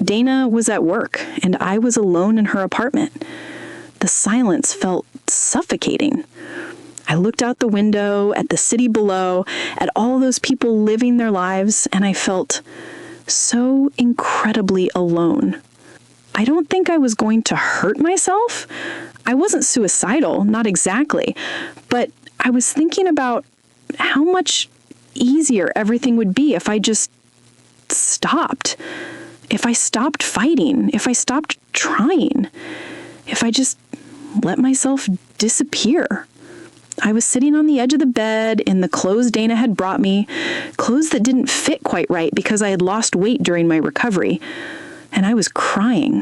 Dana was at work, and I was alone in her apartment. The silence felt suffocating. I looked out the window at the city below, at all those people living their lives, and I felt so incredibly alone. I don't think I was going to hurt myself. I wasn't suicidal, not exactly, but I was thinking about how much easier everything would be if I just stopped. If I stopped fighting, if I stopped trying, if I just let myself disappear. I was sitting on the edge of the bed in the clothes Dana had brought me, clothes that didn't fit quite right because I had lost weight during my recovery, and I was crying.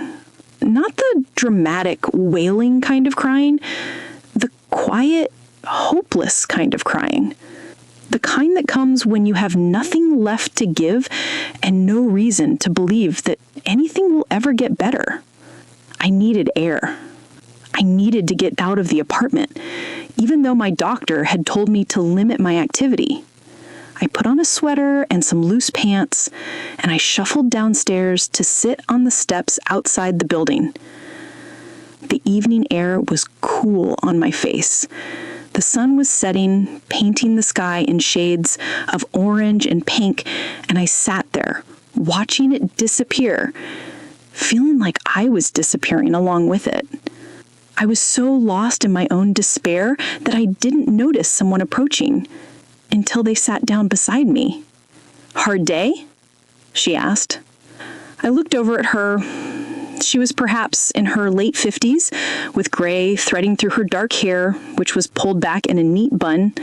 Not the dramatic, wailing kind of crying, the quiet, hopeless kind of crying. The kind that comes when you have nothing left to give and no reason to believe that anything will ever get better. I needed air. I needed to get out of the apartment, even though my doctor had told me to limit my activity. I put on a sweater and some loose pants, and I shuffled downstairs to sit on the steps outside the building. The evening air was cool on my face. The sun was setting, painting the sky in shades of orange and pink, and I sat there, watching it disappear, feeling like I was disappearing along with it. I was so lost in my own despair that I didn't notice someone approaching until they sat down beside me. "Hard day?" she asked. I looked over at her. She was perhaps in her late 50s, with gray threading through her dark hair, which was pulled back in a neat bun.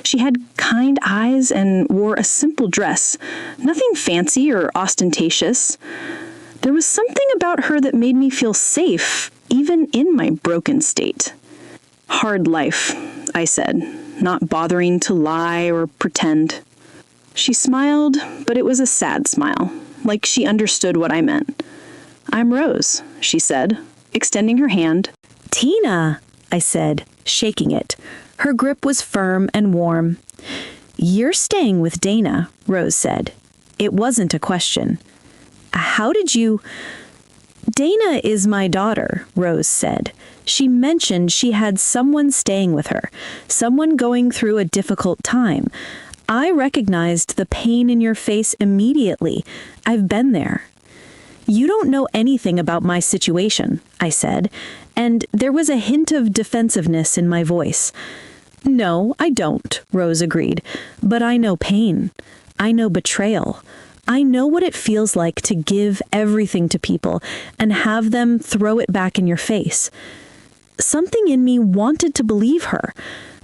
She had kind eyes and wore a simple dress, nothing fancy or ostentatious. There was something about her that made me feel safe, even in my broken state. "Hard life," I said, not bothering to lie or pretend. She smiled, but it was a sad smile, like she understood what I meant. "I'm Rose," she said, extending her hand. "Tina," I said, shaking it. Her grip was firm and warm. "You're staying with Dana," Rose said. It wasn't a question. "How did you—" "Dana is my daughter," Rose said. She mentioned she had someone staying with her, someone going through a difficult time. I recognized the pain in your face immediately. I've been there. "You don't know anything about my situation," I said, and there was a hint of defensiveness in my voice. "No, I don't," Rose agreed, "but I know pain. I know betrayal. I know what it feels like to give everything to people and have them throw it back in your face." Something in me wanted to believe her.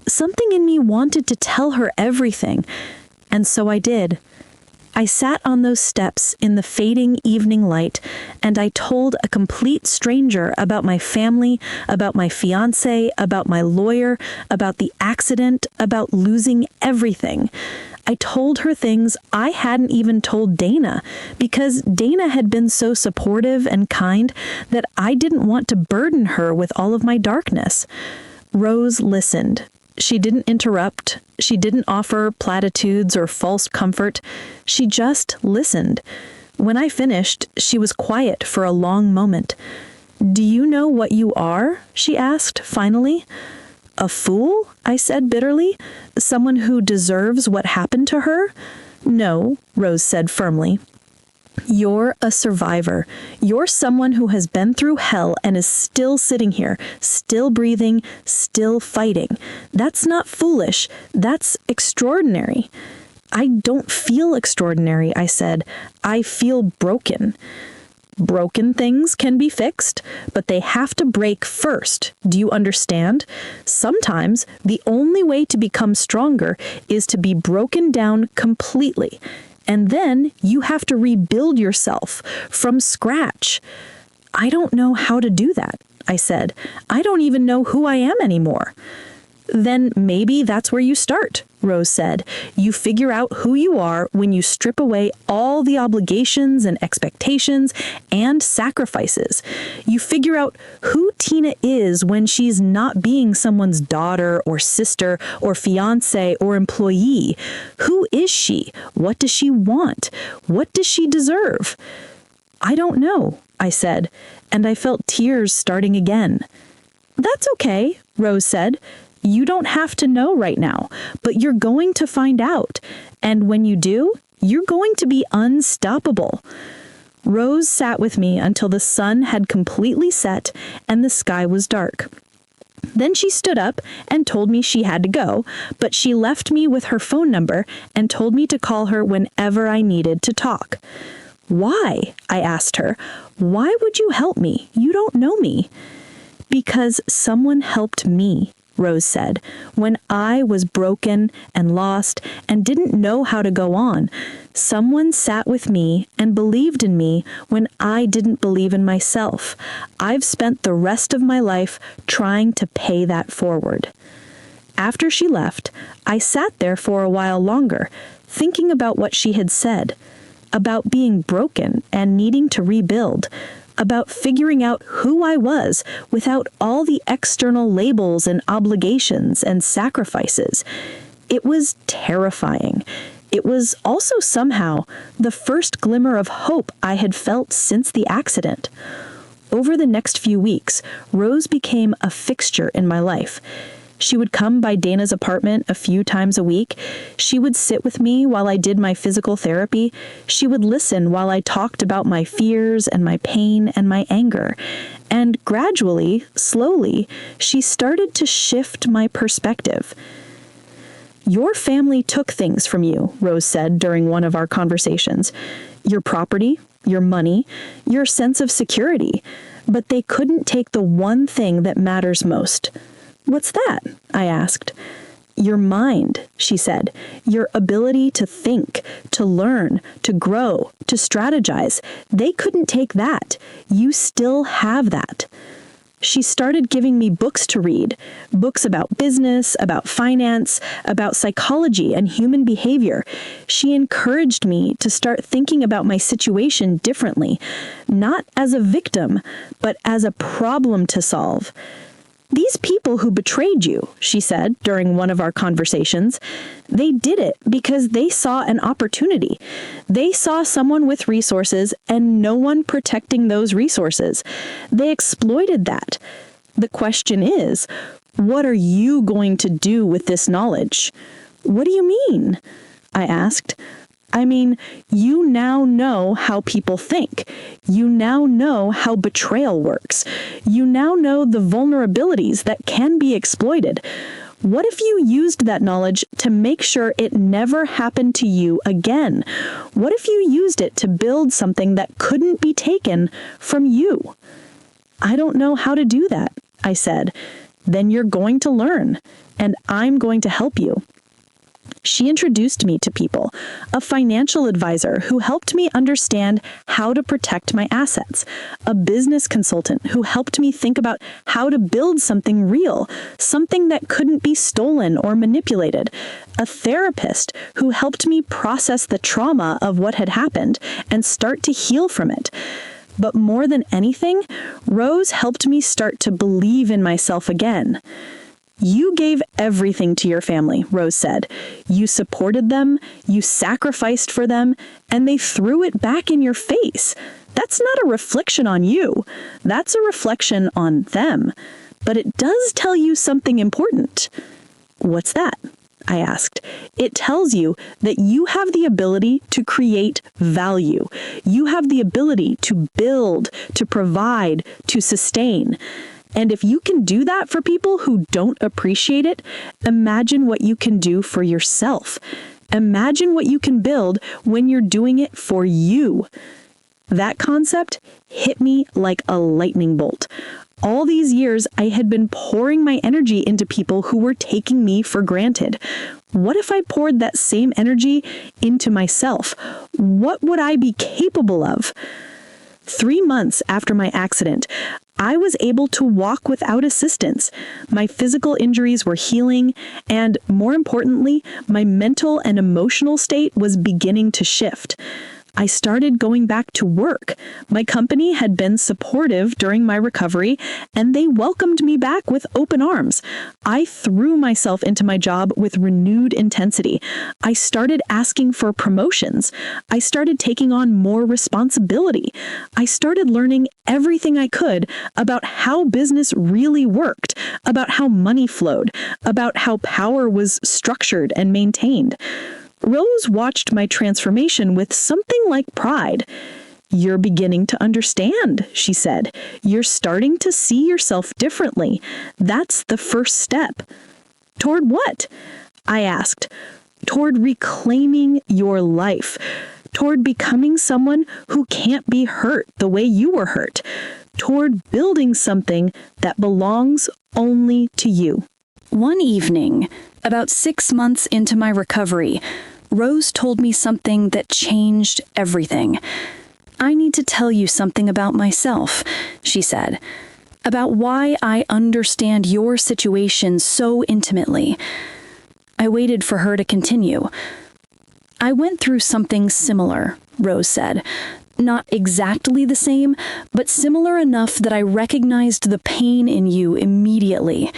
Something in me wanted to tell her everything, and so I did. I sat on those steps in the fading evening light, and I told a complete stranger about my family, about my fiancé, about my lawyer, about the accident, about losing everything. I told her things I hadn't even told Dana, because Dana had been so supportive and kind that I didn't want to burden her with all of my darkness. Rose listened. She didn't interrupt. She didn't offer platitudes or false comfort. She just listened. When I finished, she was quiet for a long moment. "Do you know what you are?" she asked, finally. "A fool?" I said bitterly. "Someone who deserves what happened to her?" "No," Rose said firmly. "You're a survivor. You're someone who has been through hell and is still sitting here, still breathing, still fighting. That's not foolish. That's extraordinary." "I don't feel extraordinary," I said. "I feel broken." "Broken things can be fixed, but they have to break first. Do you understand? Sometimes the only way to become stronger is to be broken down completely. And then you have to rebuild yourself from scratch." "I don't know how to do that," I said. "I don't even know who I am anymore." "Then maybe that's where you start," Rose said. "You figure out who you are when you strip away all the obligations and expectations and sacrifices. You figure out who Tina is when she's not being someone's daughter or sister or fiancé or employee. Who is she? What does she want? What does she deserve?" "I don't know," I said, and I felt tears starting again. "That's okay," Rose said. You don't have to know right now, but you're going to find out. And when you do, you're going to be unstoppable. Rose sat with me until the sun had completely set and the sky was dark. Then she stood up and told me she had to go, but she left me with her phone number and told me to call her whenever I needed to talk. Why? I asked her. Why would you help me? You don't know me. Because someone helped me, Rose said, when I was broken and lost and didn't know how to go on. Someone sat with me and believed in me when I didn't believe in myself. I've spent the rest of my life trying to pay that forward. After she left, I sat there for a while longer, thinking about what she had said, about being broken and needing to rebuild, about figuring out who I was without all the external labels and obligations and sacrifices. It was terrifying. It was also somehow the first glimmer of hope I had felt since the accident. Over the next few weeks, Rose became a fixture in my life. She would come by Dana's apartment a few times a week. She would sit with me while I did my physical therapy. She would listen while I talked about my fears and my pain and my anger. And gradually, slowly, she started to shift my perspective. Your family took things from you, Rose said during one of our conversations. Your property, your money, your sense of security. But they couldn't take the one thing that matters most. What's that? I asked. Your mind, she said. Your ability to think, to learn, to grow, to strategize. They couldn't take that. You still have that. She started giving me books to read, books about business, about finance, about psychology and human behavior. She encouraged me to start thinking about my situation differently, not as a victim, but as a problem to solve. These people who betrayed you, she said during one of our conversations, they did it because they saw an opportunity. They saw someone with resources and no one protecting those resources. They exploited that. The question is, what are you going to do with this knowledge? What do you mean? I asked. I mean, you now know how people think. You now know how betrayal works. You now know the vulnerabilities that can be exploited. What if you used that knowledge to make sure it never happened to you again? What if you used it to build something that couldn't be taken from you? I don't know how to do that, I said. Then you're going to learn, and I'm going to help you. She introduced me to people, a financial advisor who helped me understand how to protect my assets, a business consultant who helped me think about how to build something real, something that couldn't be stolen or manipulated, a therapist who helped me process the trauma of what had happened and start to heal from it. But more than anything, Rose helped me start to believe in myself again. You gave everything to your family, Rose said. You supported them, you sacrificed for them, and they threw it back in your face. That's not a reflection on you. That's a reflection on them. But it does tell you something important. What's that? I asked. It tells you that you have the ability to create value. You have the ability to build, to provide, to sustain. And if you can do that for people who don't appreciate it, imagine what you can do for yourself. Imagine what you can build when you're doing it for you. That concept hit me like a lightning bolt. All these years, I had been pouring my energy into people who were taking me for granted. What if I poured that same energy into myself? What would I be capable of? 3 months after my accident, I was able to walk without assistance. My physical injuries were healing, and more importantly, my mental and emotional state was beginning to shift. I started going back to work. My company had been supportive during my recovery, and they welcomed me back with open arms. I threw myself into my job with renewed intensity. I started asking for promotions. I started taking on more responsibility. I started learning everything I could about how business really worked, about how money flowed, about how power was structured and maintained. Rose watched my transformation with something like pride. "You're beginning to understand," she said. "You're starting to see yourself differently. That's the first step." "Toward what?" I asked. "Toward reclaiming your life. Toward becoming someone who can't be hurt the way you were hurt. Toward building something that belongs only to you." One evening, about 6 months into my recovery, Rose told me something that changed everything. "I need to tell you something about myself," she said, "about why I understand your situation so intimately." I waited for her to continue. "I went through something similar," Rose said. "Not exactly the same, but similar enough that I recognized the pain in you immediately.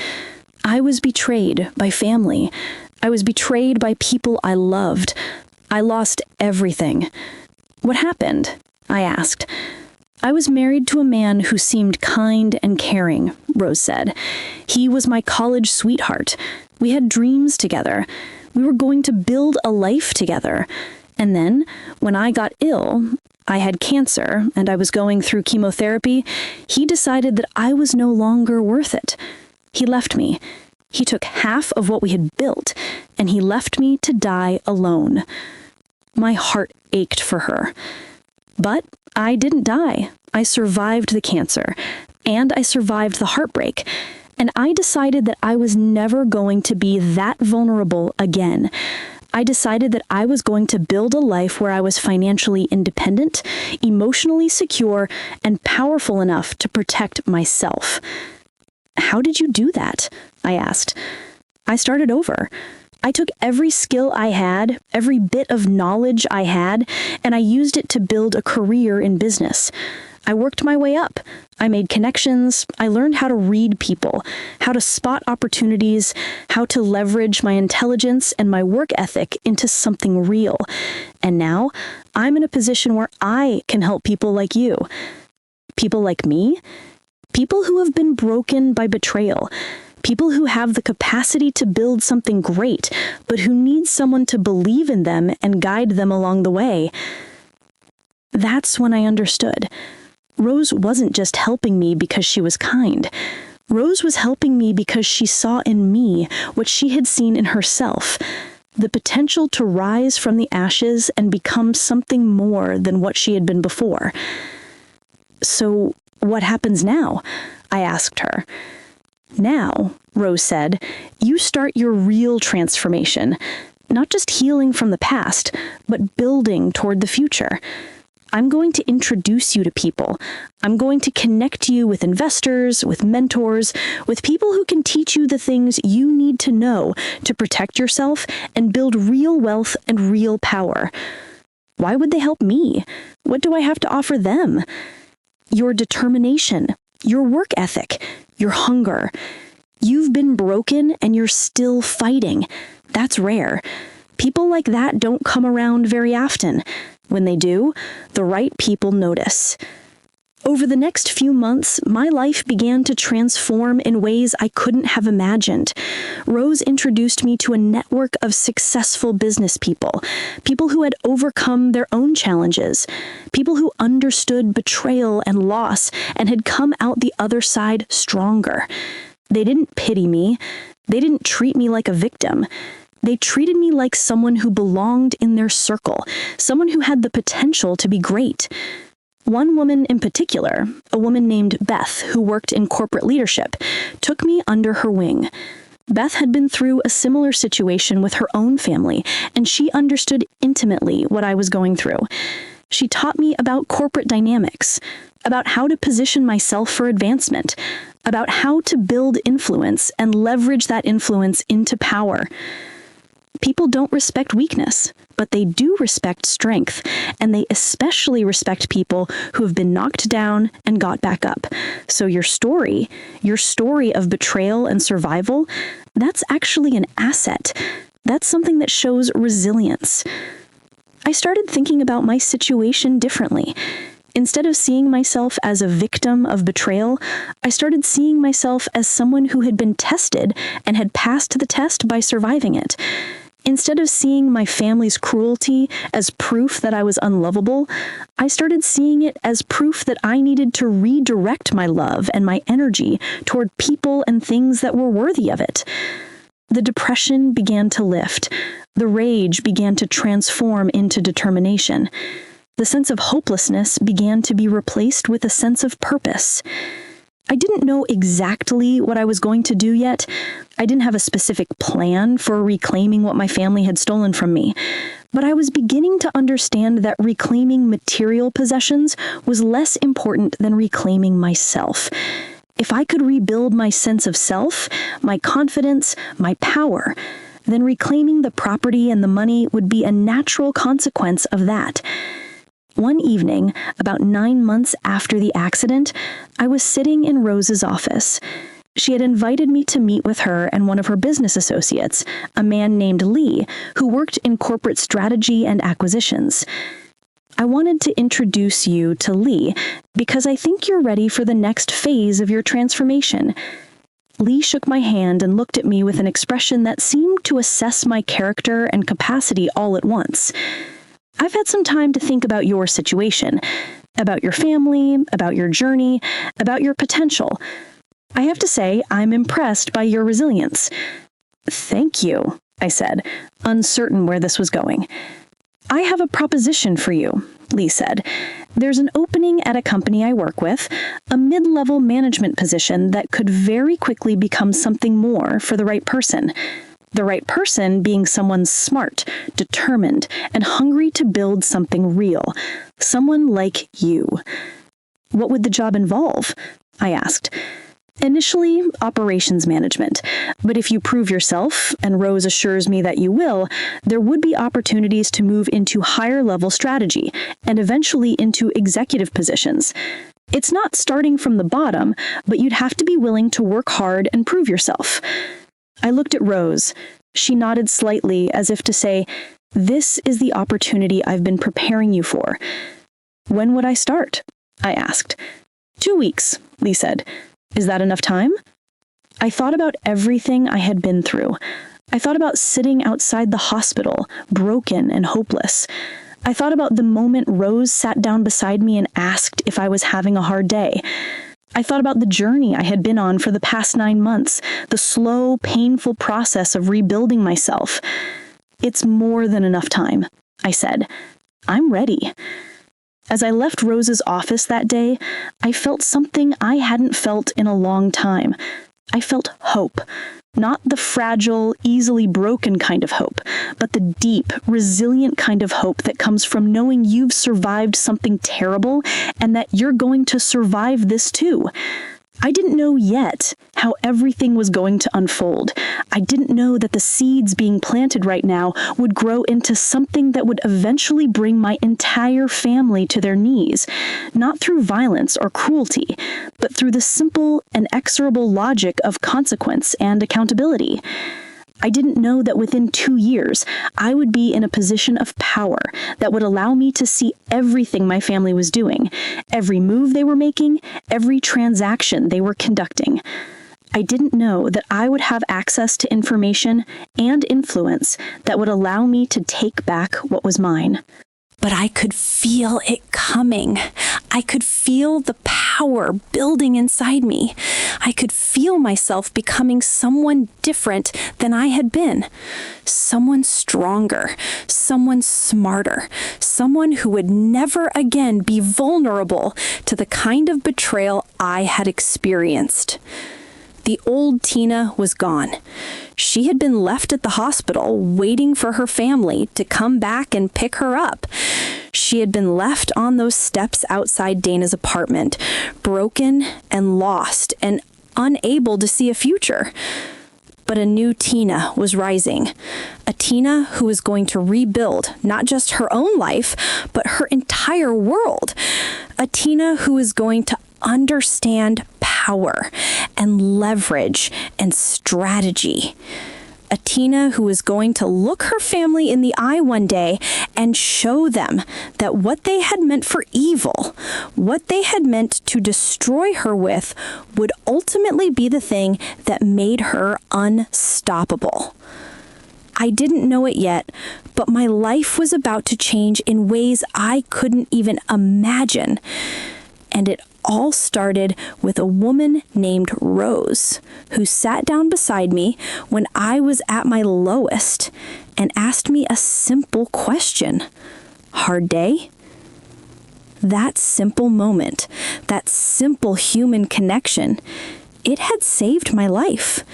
I was betrayed by family. I was betrayed by people I loved. I lost everything." "What happened?" I asked. "I was married to a man who seemed kind and caring," Rose said. "He was my college sweetheart. We had dreams together. We were going to build a life together. And then, when I got ill, I had cancer, and I was going through chemotherapy, he decided that I was no longer worth it. He left me. He took half of what we had built, and he left me to die alone." My heart ached for her. But I didn't die. I survived the cancer, and I survived the heartbreak, and I decided that I was never going to be that vulnerable again. I decided that I was going to build a life where I was financially independent, emotionally secure, and powerful enough to protect myself. "How did you do that?" I asked. "I started over. I took every skill I had, every bit of knowledge I had, and I used it to build a career in business. I worked my way up. I made connections. I learned how to read people, how to spot opportunities, how to leverage my intelligence and my work ethic into something real. And now I'm in a position where I can help people like you. People like me? People who have been broken by betrayal. People who have the capacity to build something great, but who need someone to believe in them and guide them along the way." That's when I understood. Rose wasn't just helping me because she was kind. Rose was helping me because she saw in me what she had seen in herself, the potential to rise from the ashes and become something more than what she had been before. "So, what happens now?" I asked her. "Now," Rose said, "you start your real transformation, not just healing from the past, but building toward the future. I'm going to introduce you to people. I'm going to connect you with investors, with mentors, with people who can teach you the things you need to know to protect yourself and build real wealth and real power." "Why would they help me? What do I have to offer them?" "Your determination, your work ethic, your hunger. You've been broken and you're still fighting. That's rare. People like that don't come around very often. When they do, the right people notice." Over the next few months, my life began to transform in ways I couldn't have imagined. Rose introduced me to a network of successful business people, people who had overcome their own challenges, people who understood betrayal and loss and had come out the other side stronger. They didn't pity me. They didn't treat me like a victim. They treated me like someone who belonged in their circle, someone who had the potential to be great. One woman in particular, a woman named Beth, who worked in corporate leadership, took me under her wing. Beth had been through a similar situation with her own family, and she understood intimately what I was going through. She taught me about corporate dynamics, about how to position myself for advancement, about how to build influence and leverage that influence into power. People don't respect weakness, but they do respect strength, and they especially respect people who have been knocked down and got back up. So your story of betrayal and survival, that's actually an asset. That's something that shows resilience. I started thinking about my situation differently. Instead of seeing myself as a victim of betrayal, I started seeing myself as someone who had been tested and had passed the test by surviving it. Instead of seeing my family's cruelty as proof that I was unlovable, I started seeing it as proof that I needed to redirect my love and my energy toward people and things that were worthy of it. The depression began to lift. The rage began to transform into determination. The sense of hopelessness began to be replaced with a sense of purpose. I didn't know exactly what I was going to do yet. I didn't have a specific plan for reclaiming what my family had stolen from me. But I was beginning to understand that reclaiming material possessions was less important than reclaiming myself. If I could rebuild my sense of self, my confidence, my power, then reclaiming the property and the money would be a natural consequence of that. One evening, about 9 months after the accident, I was sitting in Rose's office. She had invited me to meet with her and one of her business associates, a man named Lee, who worked in corporate strategy and acquisitions. I wanted to introduce you to Lee because I think you're ready for the next phase of your transformation. Lee shook my hand and looked at me with an expression that seemed to assess my character and capacity all at once. I've had some time to think about your situation, about your family, about your journey, about your potential. I have to say, I'm impressed by your resilience. Thank you, I said, uncertain where this was going. I have a proposition for you, Lee said. There's an opening at a company I work with, a mid-level management position that could very quickly become something more for the right person. The right person being someone smart, determined, and hungry to build something real. Someone like you. What would the job involve? I asked. Initially, operations management. But if you prove yourself, and Rose assures me that you will, there would be opportunities to move into higher-level strategy, and eventually into executive positions. It's not starting from the bottom, but you'd have to be willing to work hard and prove yourself. I looked at Rose. She nodded slightly as if to say, "This is the opportunity I've been preparing you for." "When would I start?" I asked. 2 weeks, Lee said. "Is that enough time?" I thought about everything I had been through. I thought about sitting outside the hospital, broken and hopeless. I thought about the moment Rose sat down beside me and asked if I was having a hard day. I thought about the journey I had been on for the past 9 months, the slow, painful process of rebuilding myself. "It's more than enough time," I said. "I'm ready." As I left Rose's office that day, I felt something I hadn't felt in a long time. I felt hope. Not the fragile, easily broken kind of hope, but the deep, resilient kind of hope that comes from knowing you've survived something terrible and that you're going to survive this too. I didn't know yet how everything was going to unfold. I didn't know that the seeds being planted right now would grow into something that would eventually bring my entire family to their knees, not through violence or cruelty, but through the simple and inexorable logic of consequence and accountability. I didn't know that within 2 years, I would be in a position of power that would allow me to see everything my family was doing, every move they were making, every transaction they were conducting. I didn't know that I would have access to information and influence that would allow me to take back what was mine. But I could feel it coming. I could feel the power building inside me. I could feel myself becoming someone different than I had been. Someone stronger, someone smarter, someone who would never again be vulnerable to the kind of betrayal I had experienced. The old Tina was gone. She had been left at the hospital waiting for her family to come back and pick her up. She had been left on those steps outside Dana's apartment, broken and lost and unable to see a future. But a new Tina was rising. A Tina who was going to rebuild not just her own life, but her entire world. A Tina who was going to understand power and leverage and strategy. A Tina who was going to look her family in the eye one day and show them that what they had meant for evil, what they had meant to destroy her with, would ultimately be the thing that made her unstoppable. I didn't know it yet, but my life was about to change in ways I couldn't even imagine. And it all started with a woman named Rose, who sat down beside me when I was at my lowest and asked me a simple question. Hard day? That simple moment, that simple human connection, it had saved my life.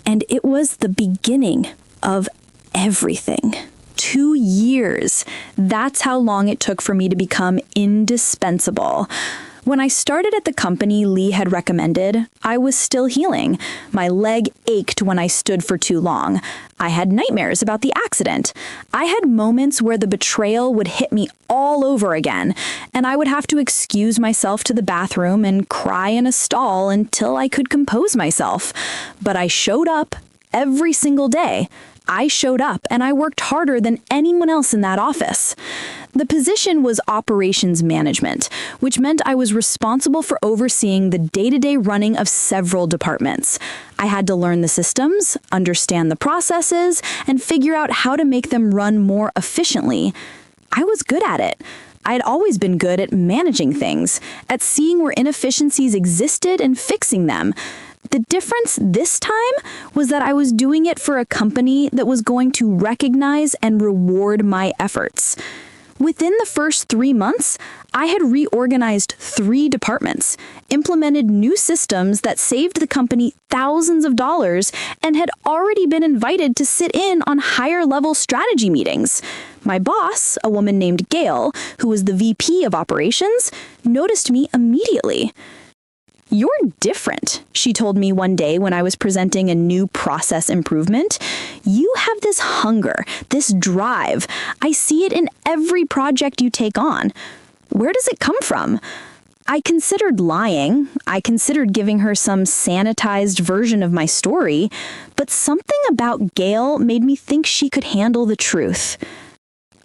And it was the beginning of everything. 2 years. That's how long it took for me to become indispensable. When I started at the company Lee had recommended, I was still healing. My leg ached when I stood for too long. I had nightmares about the accident. I had moments where the betrayal would hit me all over again, and I would have to excuse myself to the bathroom and cry in a stall until I could compose myself. But I showed up every single day. I showed up and I worked harder than anyone else in that office. The position was operations management, which meant I was responsible for overseeing the day-to-day running of several departments. I had to learn the systems, understand the processes, and figure out how to make them run more efficiently. I was good at it. I had always been good at managing things, at seeing where inefficiencies existed and fixing them. The difference this time was that I was doing it for a company that was going to recognize and reward my efforts. Within the first 3 months, I had reorganized 3 departments, implemented new systems that saved the company thousands of dollars, and had already been invited to sit in on higher-level strategy meetings. My boss, a woman named Gail, who was the VP of operations, noticed me immediately. "You're different," she told me one day when I was presenting a new process improvement. "You have this hunger, this drive. I see it in every project you take on. Where does it come from?" I considered lying. I considered giving her some sanitized version of my story, but something about Gail made me think she could handle the truth.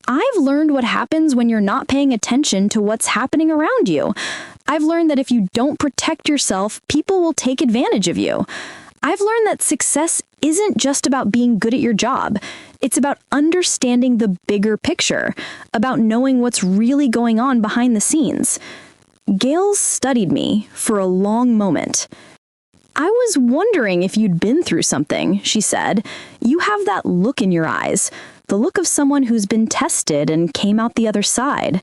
I've learned what happens when you're not paying attention to what's happening around you. I've learned that if you don't protect yourself, people will take advantage of you. I've learned that success isn't just about being good at your job. It's about understanding the bigger picture, about knowing what's really going on behind the scenes. Gail studied me for a long moment. "I was wondering if you'd been through something," she said. "You have that look in your eyes, the look of someone who's been tested and came out the other side."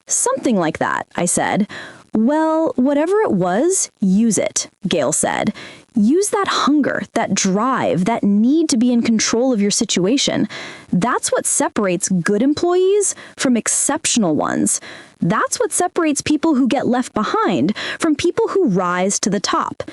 "Something like that," I said. "Well, whatever it was, use it," Gail said. "Use that hunger, that drive, that need to be in control of your situation. That's what separates good employees from exceptional ones. That's what separates people who get left behind from people who rise to the top."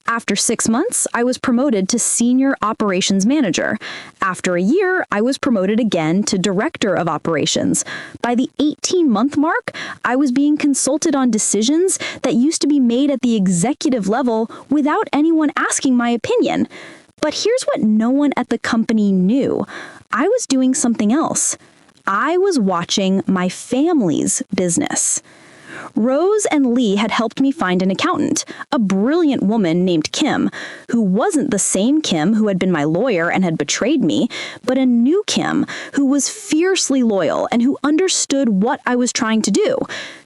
After 6 months, I was promoted to Senior Operations Manager. After a year, I was promoted again to Director of Operations. By the 18-month mark, I was being consulted on decisions that used to be made at the executive level without anyone asking my opinion. But here's what no one at the company knew. I was doing something else. I was watching my family's business. Rose and Lee had helped me find an accountant, a brilliant woman named Kim, who wasn't the same Kim who had been my lawyer and had betrayed me, but a new Kim who was fiercely loyal and who understood what I was trying to do.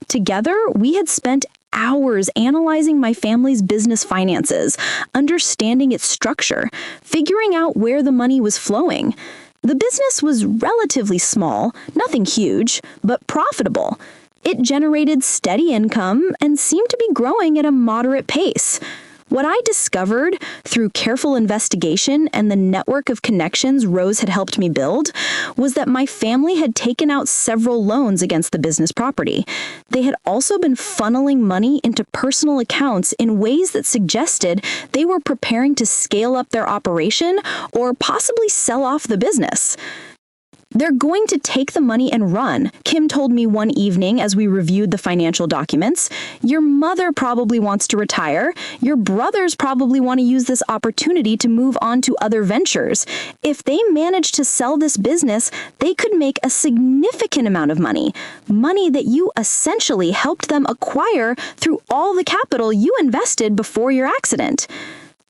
Together, we had spent hours analyzing my family's business finances, understanding its structure, figuring out where the money was flowing. The business was relatively small, nothing huge, but profitable. It generated steady income and seemed to be growing at a moderate pace. What I discovered through careful investigation and the network of connections Rose had helped me build was that my family had taken out several loans against the business property. They had also been funneling money into personal accounts in ways that suggested they were preparing to scale up their operation or possibly sell off the business. They're going to take the money and run, Kim told me one evening as we reviewed the financial documents. Your mother probably wants to retire. Your brothers probably want to use this opportunity to move on to other ventures. If they manage to sell this business, they could make a significant amount of money that you essentially helped them acquire through all the capital you invested before your accident.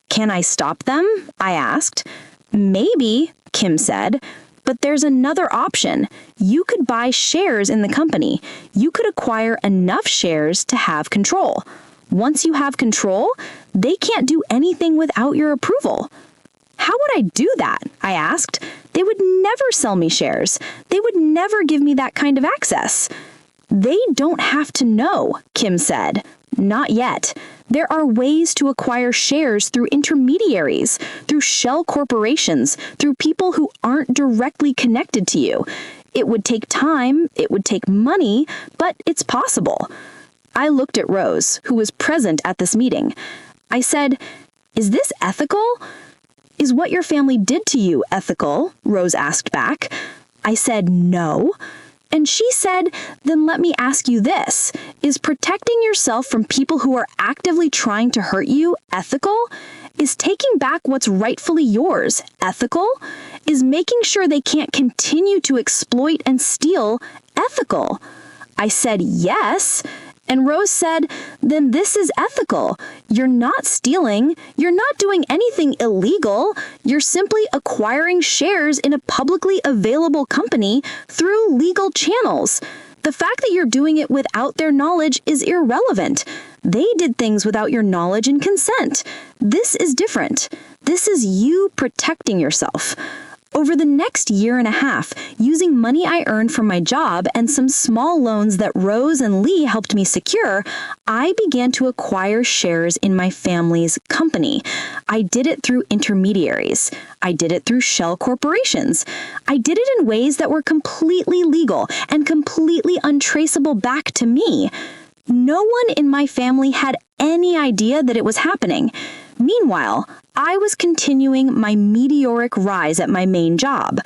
Can I stop them? I asked. Maybe, Kim said. But there's another option. You could buy shares in the company. You could acquire enough shares to have control. Once you have control, they can't do anything without your approval. How would I do that? I asked. They would never sell me shares. They would never give me that kind of access. They don't have to know, Kim said. Not yet. There are ways to acquire shares through intermediaries, through shell corporations, through people who aren't directly connected to you. It would take time, it would take money, but it's possible. I looked at Rose, who was present at this meeting. I said, "Is this ethical?" "Is what your family did to you ethical?" Rose asked back. I said, "No." And she said, "Then let me ask you this. Is protecting yourself from people who are actively trying to hurt you ethical? Is taking back what's rightfully yours ethical? Is making sure they can't continue to exploit and steal ethical?" I said, "Yes." And Rose said, "Then this is ethical. You're not stealing. You're not doing anything illegal. You're simply acquiring shares in a publicly available company through legal channels. The fact that you're doing it without their knowledge is irrelevant. They did things without your knowledge and consent. This is different. This is you protecting yourself." Over the next year and a half, using money I earned from my job and some small loans that Rose and Lee helped me secure, I began to acquire shares in my family's company. I did it through intermediaries. I did it through shell corporations. I did it in ways that were completely legal and completely untraceable back to me. No one in my family had any idea that it was happening. Meanwhile, I was continuing my meteoric rise at my main job.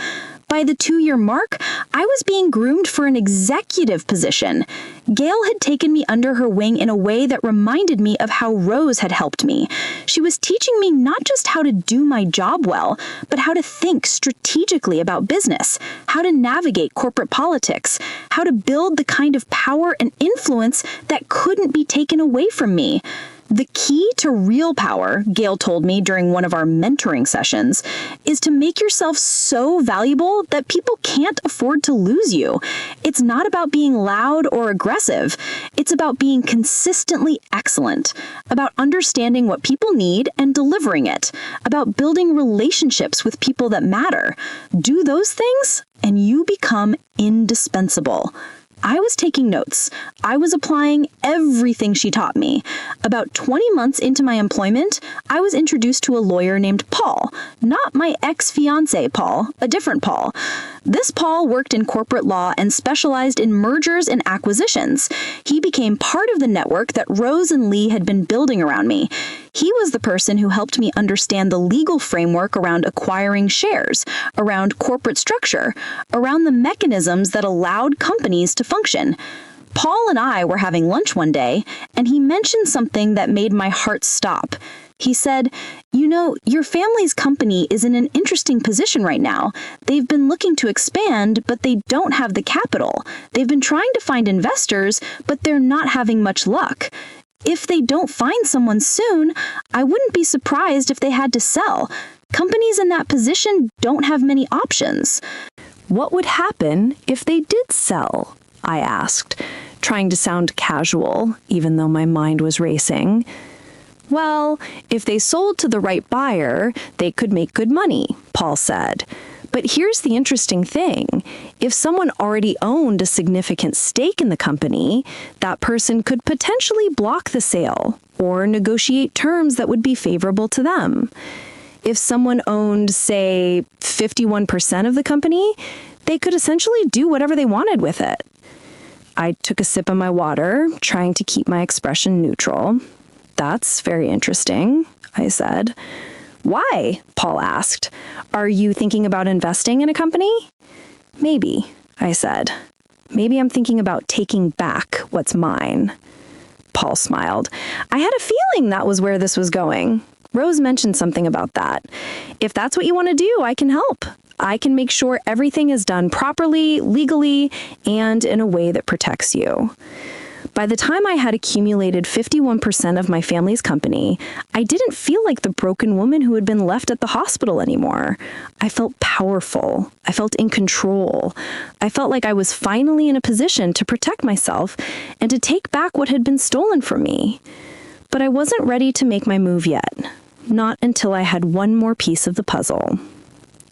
By the 2-year mark, I was being groomed for an executive position. Gail had taken me under her wing in a way that reminded me of how Rose had helped me. She was teaching me not just how to do my job well, but how to think strategically about business, how to navigate corporate politics, how to build the kind of power and influence that couldn't be taken away from me. The key to real power, Gail told me during one of our mentoring sessions, is to make yourself so valuable that people can't afford to lose you. It's not about being loud or aggressive. It's about being consistently excellent, about understanding what people need and delivering it, about building relationships with people that matter. Do those things, and you become indispensable. I was taking notes. I was applying everything she taught me. About 20 months into my employment, I was introduced to a lawyer named Paul. Not my ex-fiancé Paul, a different Paul. This Paul worked in corporate law and specialized in mergers and acquisitions. He became part of the network that Rose and Lee had been building around me. He was the person who helped me understand the legal framework around acquiring shares, around corporate structure, around the mechanisms that allowed companies to function. Paul and I were having lunch one day, and he mentioned something that made my heart stop. He said, "You know, your family's company is in an interesting position right now. They've been looking to expand, but they don't have the capital. They've been trying to find investors, but they're not having much luck. If they don't find someone soon, I wouldn't be surprised if they had to sell. Companies in that position don't have many options." What would happen if they did sell? I asked, trying to sound casual, even though my mind was racing. Well, if they sold to the right buyer, they could make good money, Paul said. But here's the interesting thing. If someone already owned a significant stake in the company, that person could potentially block the sale or negotiate terms that would be favorable to them. If someone owned, say, 51% of the company, they could essentially do whatever they wanted with it. I took a sip of my water, trying to keep my expression neutral. That's very interesting, I said. Why? Paul asked. Are you thinking about investing in a company? Maybe, I said. Maybe I'm thinking about taking back what's mine. Paul smiled. I had a feeling that was where this was going. Rose mentioned something about that. If that's what you want to do, I can help. I can make sure everything is done properly, legally, and in a way that protects you. By the time I had accumulated 51% of my family's company, I didn't feel like the broken woman who had been left at the hospital anymore. I felt powerful. I felt in control. I felt like I was finally in a position to protect myself and to take back what had been stolen from me. But I wasn't ready to make my move yet. Not until I had one more piece of the puzzle.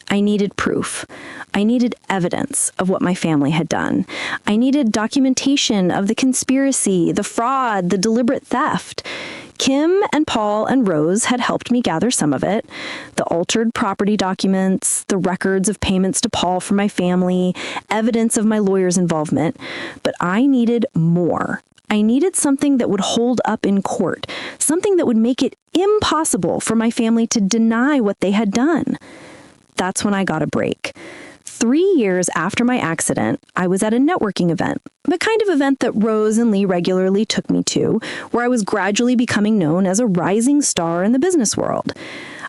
I needed proof. I needed evidence of what my family had done. I needed documentation of the conspiracy, the fraud, the deliberate theft. Kim and Paul and Rose had helped me gather some of it. The altered property documents, the records of payments to Paul from my family, evidence of my lawyer's involvement. But I needed more. I needed something that would hold up in court, something that would make it impossible for my family to deny what they had done. That's when I got a break. 3 years after my accident, I was at a networking event, the kind of event that Rose and Lee regularly took me to, where I was gradually becoming known as a rising star in the business world.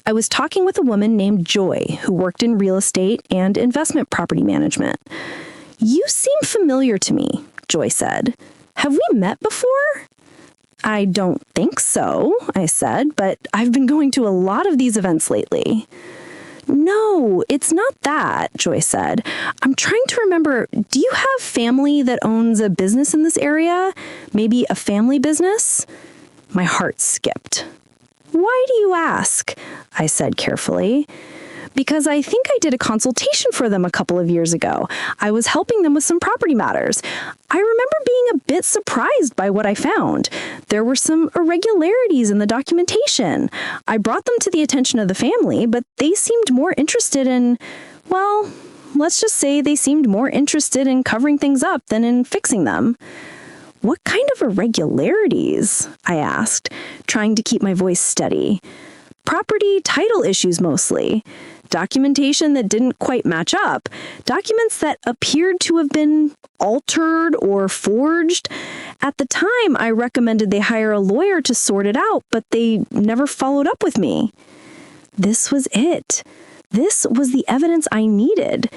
I was talking with a woman named Joy, who worked in real estate and investment property management. You seem familiar to me, Joy said. Have we met before? I don't think so, I said, but I've been going to a lot of these events lately. No, it's not that, Joy said. I'm trying to remember, do you have family that owns a business in this area? Maybe a family business? My heart skipped. Why do you ask? I said carefully. Because I think I did a consultation for them a couple of years ago. I was helping them with some property matters. I remember being a bit surprised by what I found. There were some irregularities in the documentation. I brought them to the attention of the family, but they seemed more interested in, well, let's just say they seemed more interested in covering things up than in fixing them. What kind of irregularities? I asked, trying to keep my voice steady. Property title issues mostly. Documentation that didn't quite match up. Documents that appeared to have been altered or forged. At the time, I recommended they hire a lawyer to sort it out, but they never followed up with me. This was it. This was the evidence I needed.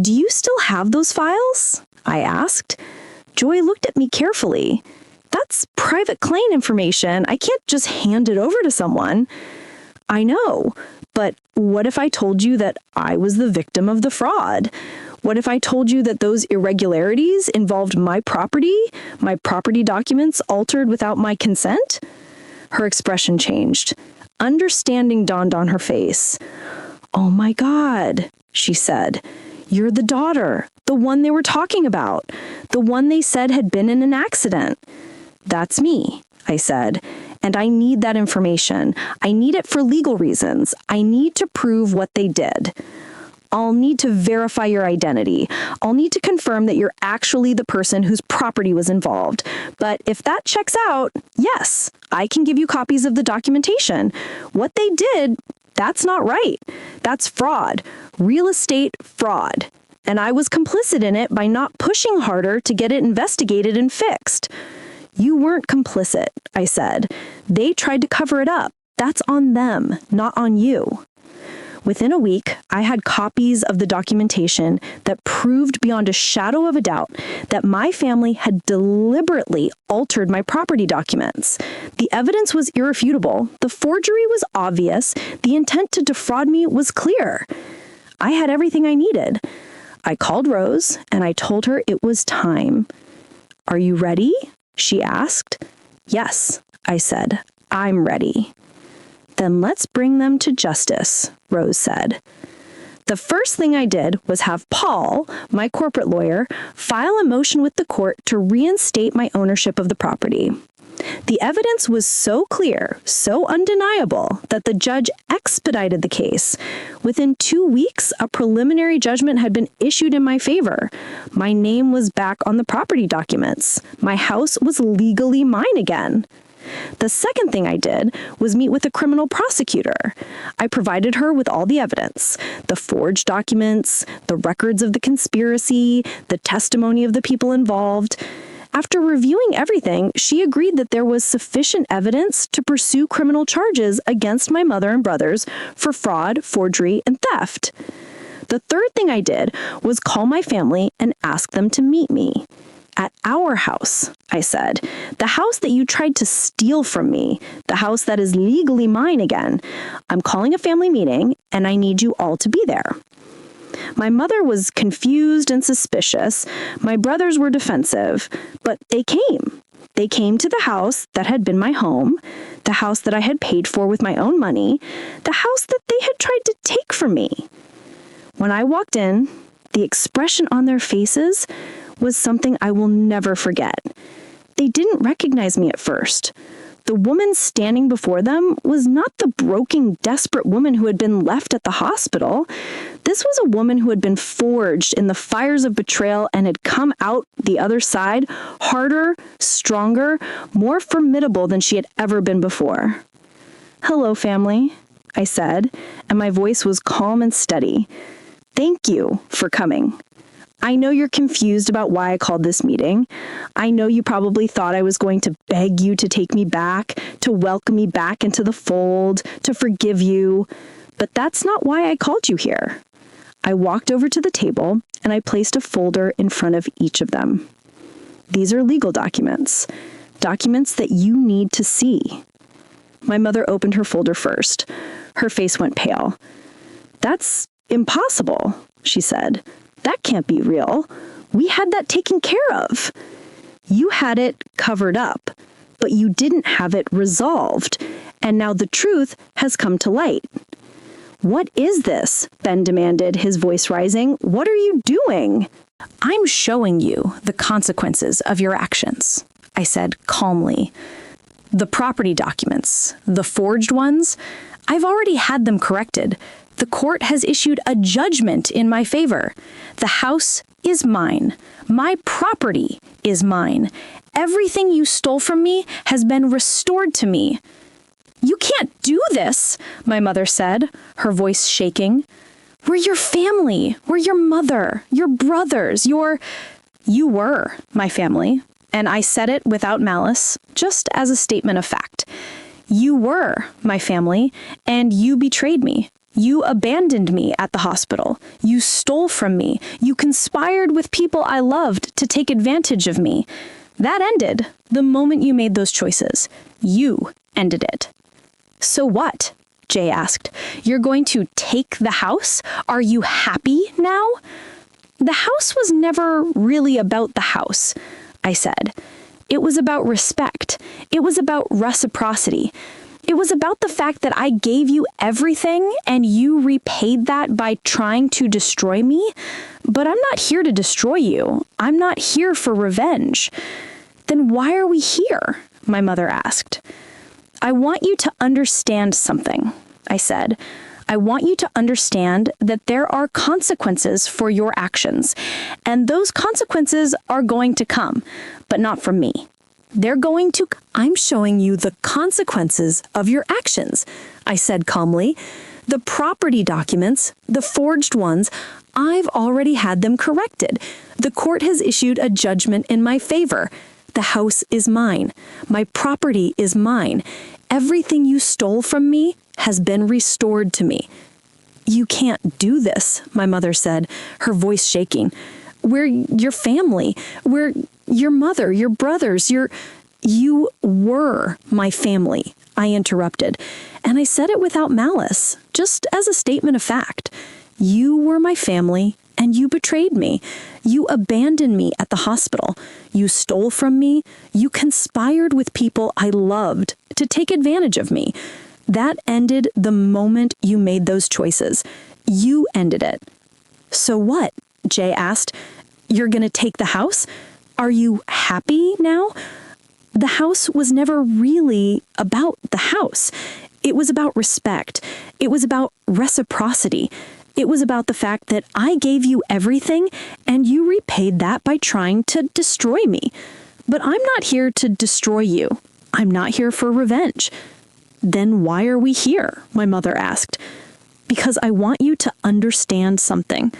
Do you still have those files? I asked. Joy looked at me carefully. That's private client information. I can't just hand it over to someone. I know, but what if I told you that I was the victim of the fraud? What if I told you that those irregularities involved my property documents altered without my consent? Her expression changed. Understanding dawned on her face. Oh my God, she said. You're the daughter, the one they were talking about, the one they said had been in an accident. That's me, I said. And I need that information. I need it for legal reasons. I need to prove what they did. I'll need to verify your identity. I'll need to confirm that you're actually the person whose property was involved. But if that checks out, yes, I can give you copies of the documentation. What they did, that's not right. That's fraud. Real estate fraud. And I was complicit in it by not pushing harder to get it investigated and fixed. You weren't complicit, I said. They tried to cover it up. That's on them, not on you. Within a week, I had copies of the documentation that proved beyond a shadow of a doubt that my family had deliberately altered my property documents. The evidence was irrefutable. The forgery was obvious. The intent to defraud me was clear. I had everything I needed. I called Rose and I told her it was time. Are you ready? She asked. Yes, I said. I'm ready. Then let's bring them to justice, Rose said. The first thing I did was have Paul, my corporate lawyer, file a motion with the court to reinstate my ownership of the property. The evidence was so clear, so undeniable, that the judge expedited the case. Within 2 weeks, a preliminary judgment had been issued in my favor. My name was back on the property documents. My house was legally mine again. The second thing I did was meet with a criminal prosecutor. I provided her with all the evidence, the forged documents, the records of the conspiracy, the testimony of the people involved. After reviewing everything, she agreed that there was sufficient evidence to pursue criminal charges against my mother and brothers for fraud, forgery, and theft. The third thing I did was call my family and ask them to meet me. At our house, I said, the house that you tried to steal from me, the house that is legally mine again. I'm calling a family meeting, and I need you all to be there. My mother was confused and suspicious. My brothers were defensive, but they came. They came to the house that had been my home, the house that I had paid for with my own money, the house that they had tried to take from me. When I walked in, the expression on their faces was something I will never forget. They didn't recognize me at first. The woman standing before them was not the broken, desperate woman who had been left at the hospital. This was a woman who had been forged in the fires of betrayal and had come out the other side harder, stronger, more formidable than she had ever been before. "Hello, family," I said, and my voice was calm and steady. "Thank you for coming. I know you're confused about why I called this meeting. I know you probably thought I was going to beg you to take me back, to welcome me back into the fold, to forgive you. But that's not why I called you here." I walked over to the table and I placed a folder in front of each of them. "These are legal documents, documents that you need to see." My mother opened her folder first. Her face went pale. "That's impossible," she said. "That can't be real. We had that taken care of." "You had it covered up, but you didn't have it resolved, and now the truth has come to light." "What is this?" Ben demanded, his voice rising. "What are you doing?" "I'm showing you the consequences of your actions," I said calmly. "The property documents, the forged ones, I've already had them corrected. The court has issued a judgment in my favor. The house is mine. My property is mine. Everything you stole from me has been restored to me." "You can't do this," my mother said, her voice shaking. "We're your family. We're your mother, your brothers, You were my family, and I said it without malice, just as a statement of fact. You were my family, and you betrayed me. You abandoned me at the hospital. You stole from me. You conspired with people I loved to take advantage of me. That ended the moment you made those choices. You ended it." "So what?" Jay asked. "You're going to take the house? Are you happy now?" "The house was never really about the house," I said. "It was about respect. It was about reciprocity. It was about the fact that I gave you everything and you repaid that by trying to destroy me. But I'm not here to destroy you. I'm not here for revenge." "Then why are we here?" my mother asked. "I want you to understand something," I said. "I want you to understand that there are consequences for your actions, and those consequences are going to come, but not from me. They're going to... I'm showing you the consequences of your actions," I said calmly. "The property documents, the forged ones, I've already had them corrected. The court has issued a judgment in my favor. The house is mine. My property is mine. Everything you stole from me has been restored to me." "You can't do this," my mother said, her voice shaking. "We're your family. We're your mother, your brothers, You were my family," I interrupted, and I said it without malice, just as a statement of fact. "You were my family, and you betrayed me. You abandoned me at the hospital. You stole from me. You conspired with people I loved to take advantage of me. That ended the moment you made those choices. You ended it. So what? Jay asked. You're gonna take the house? Are you happy now? The house was never really about the house. It was about respect. It was about reciprocity. It was about the fact that I gave you everything and you repaid that by trying to destroy me. But I'm not here to destroy you. I'm not here for revenge. Then why are we here? My mother asked. Because I want you to understand something.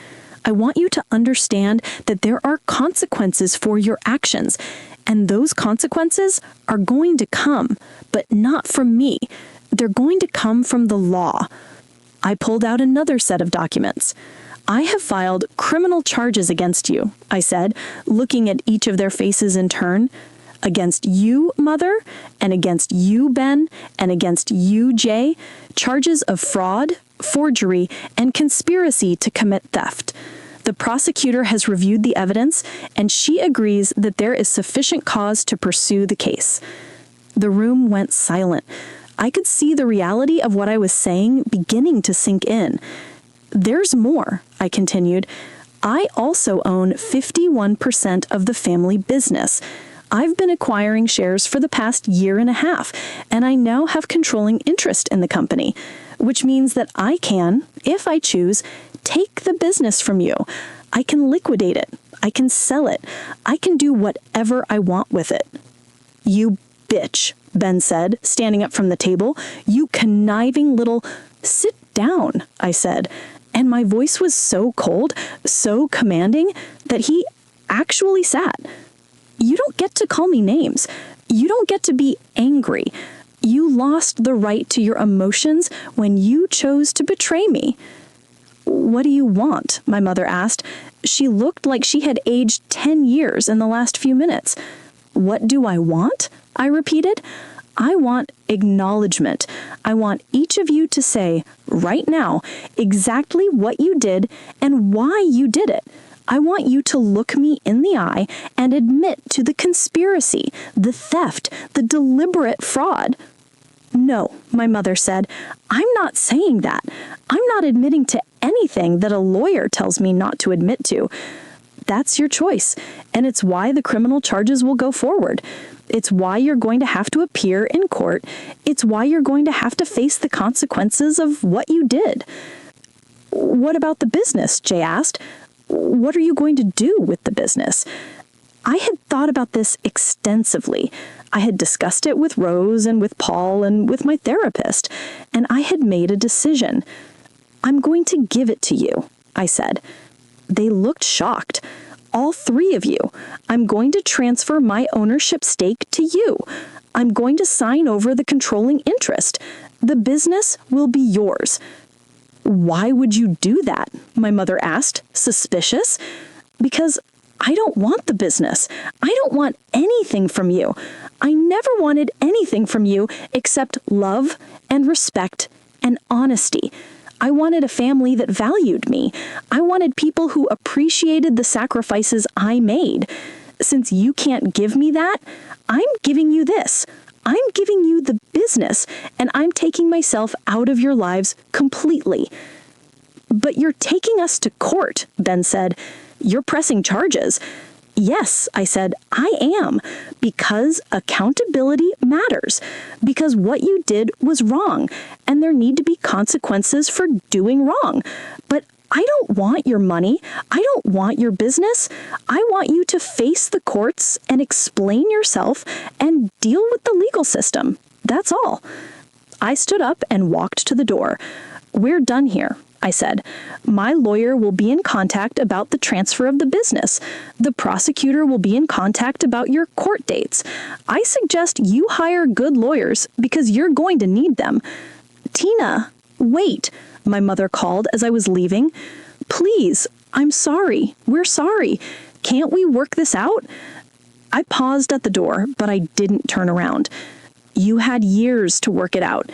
I want you to understand that there are consequences for your actions, and those consequences are going to come, but not from me. They're going to come from the law. I pulled out another set of documents. I have filed criminal charges against you, I said, looking at each of their faces in turn. Against you, Mother, and against you, Ben, and against you, Jay, charges of fraud, forgery, and conspiracy to commit theft. The prosecutor has reviewed the evidence, and she agrees that there is sufficient cause to pursue the case. The room went silent. I could see the reality of what I was saying beginning to sink in. There's more, I continued. I also own 51% of the family business. I've been acquiring shares for the past year and a half, and I now have controlling interest in the company, which means that I can, if I choose, take the business from you. I can liquidate it. I can sell it. I can do whatever I want with it. You bitch, Ben said, standing up from the table. You conniving little... Sit down, I said. And my voice was so cold, so commanding, that he actually sat. You don't get to call me names. You don't get to be angry. You lost the right to your emotions when you chose to betray me. What do you want? My mother asked. She looked like she had aged 10 years in the last few minutes. What do I want? I repeated. I want acknowledgement. I want each of you to say, right now, exactly what you did and why you did it. I want you to look me in the eye and admit to the conspiracy, the theft, the deliberate fraud. No, my mother said, I'm not saying that. I'm not admitting to anything that a lawyer tells me not to admit to. That's your choice, and it's why the criminal charges will go forward. It's why you're going to have to appear in court. It's why you're going to have to face the consequences of what you did. What about the business? Jay asked. What are you going to do with the business? I had thought about this extensively. I had discussed it with Rose and with Paul and with my therapist, and I had made a decision. I'm going to give it to you, I said. They looked shocked. All three of you. I'm going to transfer my ownership stake to you. I'm going to sign over the controlling interest. The business will be yours. Why would you do that? My mother asked, suspicious. Because I don't want the business. I don't want anything from you. I never wanted anything from you except love and respect and honesty. I wanted a family that valued me. I wanted people who appreciated the sacrifices I made. Since you can't give me that, I'm giving you this. I'm giving you the business, and I'm taking myself out of your lives completely. But you're taking us to court, Ben said. You're pressing charges. Yes, I said, I am, because accountability matters, because what you did was wrong, and there need to be consequences for doing wrong. But I don't want your money. I don't want your business. I want you to face the courts and explain yourself and deal with the legal system. That's all. I stood up and walked to the door. We're done here, I said. My lawyer will be in contact about the transfer of the business. The prosecutor will be in contact about your court dates. I suggest you hire good lawyers because you're going to need them. Tina, wait, my mother called as I was leaving. Please, I'm sorry. We're sorry. Can't we work this out? I paused at the door, but I didn't turn around. You had years to work it out.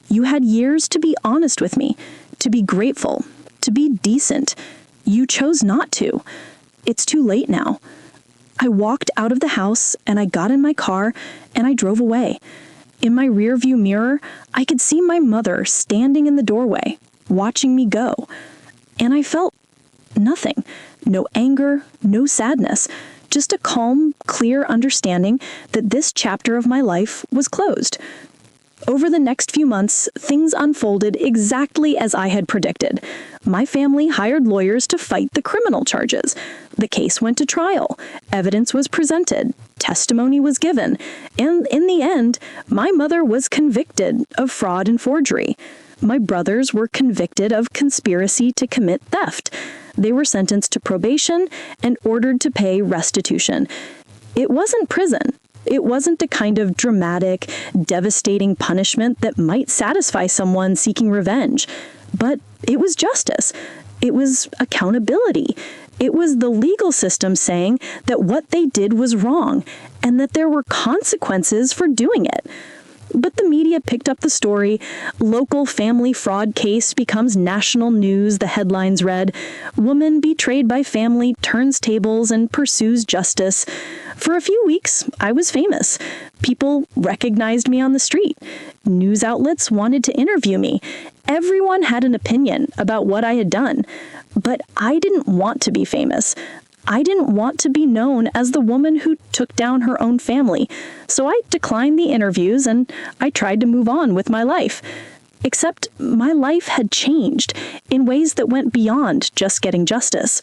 You had years to be honest with me, to be grateful, to be decent. You chose not to. It's too late now. I walked out of the house and I got in my car and I drove away. In my rearview mirror, I could see my mother standing in the doorway, watching me go. And I felt nothing. No anger, no sadness. Just a calm, clear understanding that this chapter of my life was closed. Over the next few months, things unfolded exactly as I had predicted. My family hired lawyers to fight the criminal charges. The case went to trial. Evidence was presented. Testimony was given. And in the end, my mother was convicted of fraud and forgery. My brothers were convicted of conspiracy to commit theft. They were sentenced to probation and ordered to pay restitution. It wasn't prison. It wasn't the kind of dramatic, devastating punishment that might satisfy someone seeking revenge. But it was justice. It was accountability. It was the legal system saying that what they did was wrong and that there were consequences for doing it. But the media picked up the story. Local family fraud case becomes national news, the headlines read. Woman betrayed by family turns tables and pursues justice. For a few weeks, I was famous. People recognized me on the street. News outlets wanted to interview me. Everyone had an opinion about what I had done. But I didn't want to be famous. I didn't want to be known as the woman who took down her own family, so I declined the interviews and I tried to move on with my life. Except my life had changed in ways that went beyond just getting justice.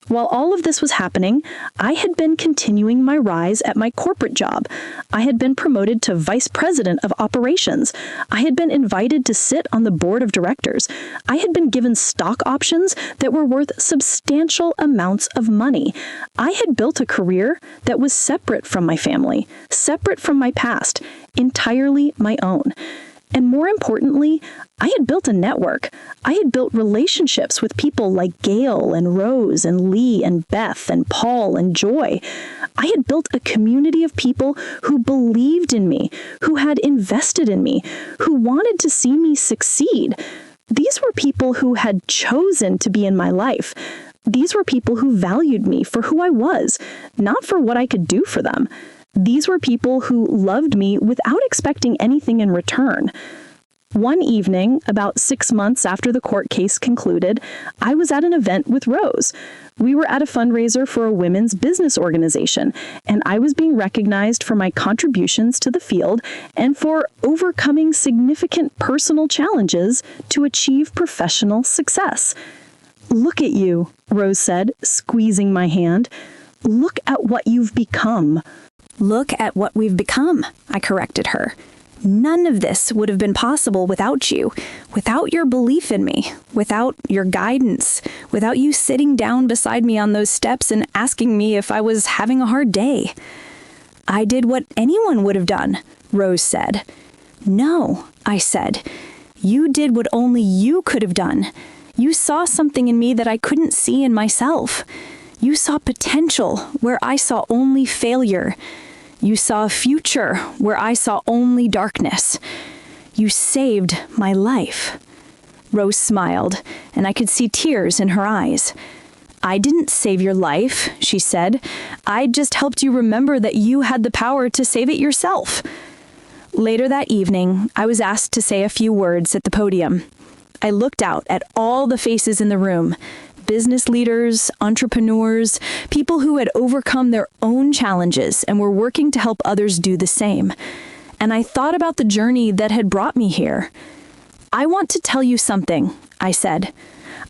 While all of this was happening, I had been continuing my rise at my corporate job. I had been promoted to vice president of operations. I had been invited to sit on the board of directors. I had been given stock options that were worth substantial amounts of money. I had built a career that was separate from my family, separate from my past, entirely my own. And more importantly, I had built a network. I had built relationships with people like Gail and Rose and Lee and Beth and Paul and Joy. I had built a community of people who believed in me, who had invested in me, who wanted to see me succeed. These were people who had chosen to be in my life. These were people who valued me for who I was, not for what I could do for them. These were people who loved me without expecting anything in return. One evening, about 6 months after the court case concluded, I was at an event with Rose. We were at a fundraiser for a women's business organization, and I was being recognized for my contributions to the field and for overcoming significant personal challenges to achieve professional success. "Look at you," Rose said, squeezing my hand. "Look at what you've become." Look at what we've become, I corrected her. None of this would have been possible without you, without your belief in me, without your guidance, without you sitting down beside me on those steps and asking me if I was having a hard day. I did what anyone would have done, Rose said. No, I said. You did what only you could have done. You saw something in me that I couldn't see in myself. You saw potential where I saw only failure. You saw a future where I saw only darkness. You saved my life. Rose smiled, and I could see tears in her eyes. I didn't save your life, she said. I just helped you remember that you had the power to save it yourself. Later that evening, I was asked to say a few words at the podium. I looked out at all the faces in the room. Business leaders, entrepreneurs, people who had overcome their own challenges and were working to help others do the same. And I thought about the journey that had brought me here. I want to tell you something, I said.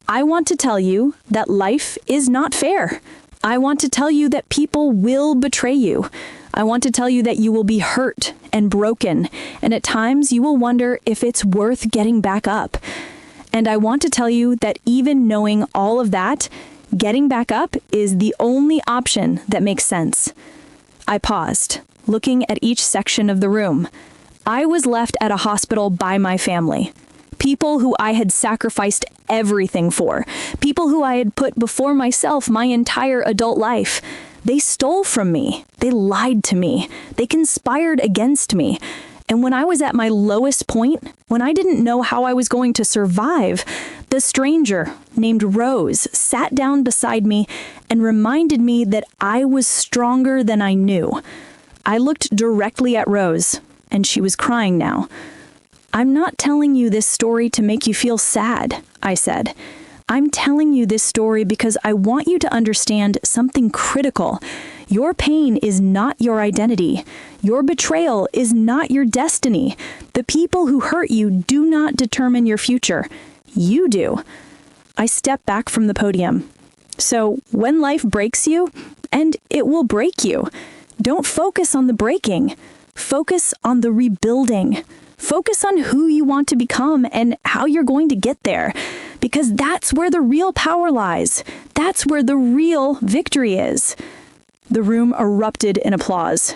I want to tell you that life is not fair. I want to tell you that people will betray you. I want to tell you that you will be hurt and broken, and at times you will wonder if it's worth getting back up. And I want to tell you that even knowing all of that, getting back up is the only option that makes sense. I paused, looking at each section of the room. I was left at a hospital by my family. People who I had sacrificed everything for. People who I had put before myself my entire adult life. They stole from me. They lied to me. They conspired against me. And when I was at my lowest point, when I didn't know how I was going to survive, the stranger named Rose sat down beside me and reminded me that I was stronger than I knew. I looked directly at Rose, and she was crying now. I'm not telling you this story to make you feel sad, I said. I'm telling you this story because I want you to understand something critical. Your pain is not your identity. Your betrayal is not your destiny. The people who hurt you do not determine your future. You do. I step back from the podium. So when life breaks you, and it will break you, don't focus on the breaking. Focus on the rebuilding. Focus on who you want to become and how you're going to get there, because that's where the real power lies. That's where the real victory is. The room erupted in applause.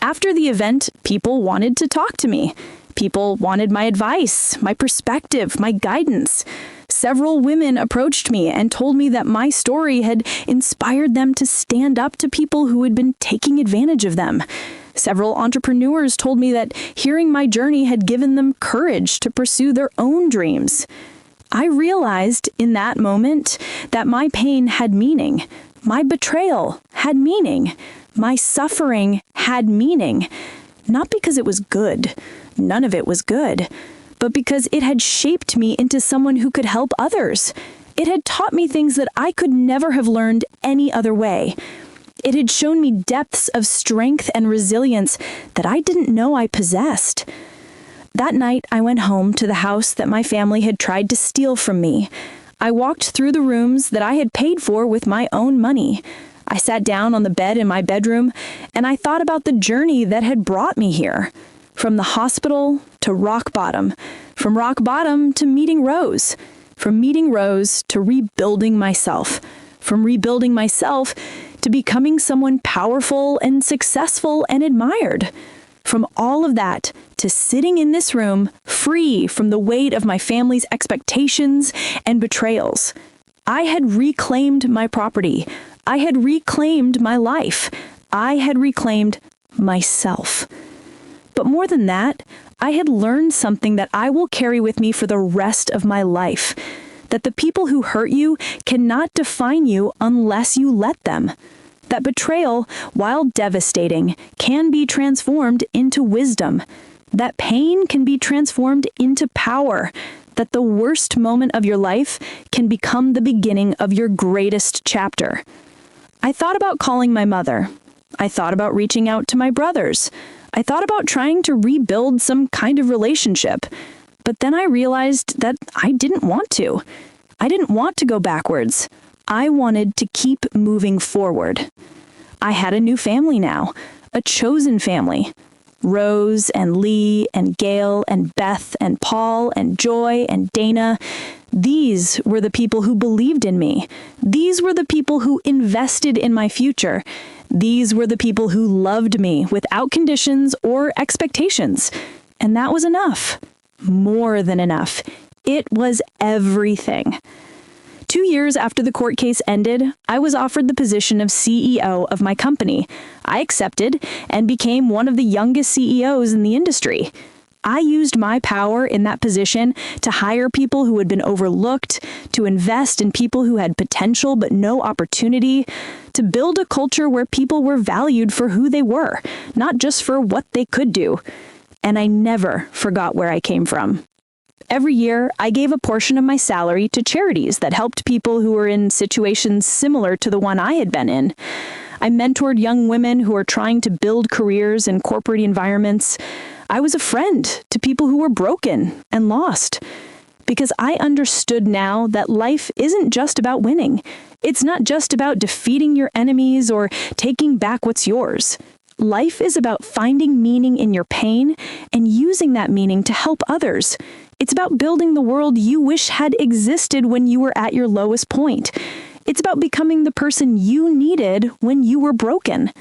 After the event, people wanted to talk to me. People wanted my advice, my perspective, my guidance. Several women approached me and told me that my story had inspired them to stand up to people who had been taking advantage of them. Several entrepreneurs told me that hearing my journey had given them courage to pursue their own dreams. I realized in that moment that my pain had meaning. My betrayal had meaning. My suffering had meaning. Not because it was good. None of it was good. But because it had shaped me into someone who could help others. It had taught me things that I could never have learned any other way. It had shown me depths of strength and resilience that I didn't know I possessed. That night, I went home to the house that my family had tried to steal from me. I walked through the rooms that I had paid for with my own money. I sat down on the bed in my bedroom, and I thought about the journey that had brought me here. From the hospital to rock bottom. From rock bottom to meeting Rose. From meeting Rose to rebuilding myself. From rebuilding myself to becoming someone powerful and successful and admired. From all of that to sitting in this room free from the weight of my family's expectations and betrayals. I had reclaimed my property. I had reclaimed my life. I had reclaimed myself. But more than that, I had learned something that I will carry with me for the rest of my life. That the people who hurt you cannot define you unless you let them. That betrayal, while devastating, can be transformed into wisdom. That pain can be transformed into power. That the worst moment of your life can become the beginning of your greatest chapter. I thought about calling my mother. I thought about reaching out to my brothers. I thought about trying to rebuild some kind of relationship. But then I realized that I didn't want to. I didn't want to go backwards. I wanted to keep moving forward. I had a new family now, a chosen family. Rose and Lee and Gail and Beth and Paul and Joy and Dana. These were the people who believed in me. These were the people who invested in my future. These were the people who loved me without conditions or expectations. And that was enough. More than enough. It was everything. 2 years after the court case ended, I was offered the position of CEO of my company. I accepted and became one of the youngest CEOs in the industry. I used my power in that position to hire people who had been overlooked, to invest in people who had potential but no opportunity, to build a culture where people were valued for who they were, not just for what they could do. And I never forgot where I came from. Every year, I gave a portion of my salary to charities that helped people who were in situations similar to the one I had been in. I mentored young women who were trying to build careers in corporate environments. I was a friend to people who were broken and lost. Because I understood now that life isn't just about winning. It's not just about defeating your enemies or taking back what's yours. Life is about finding meaning in your pain and using that meaning to help others. It's about building the world you wish had existed when you were at your lowest point. It's about becoming the person you needed when you were broken.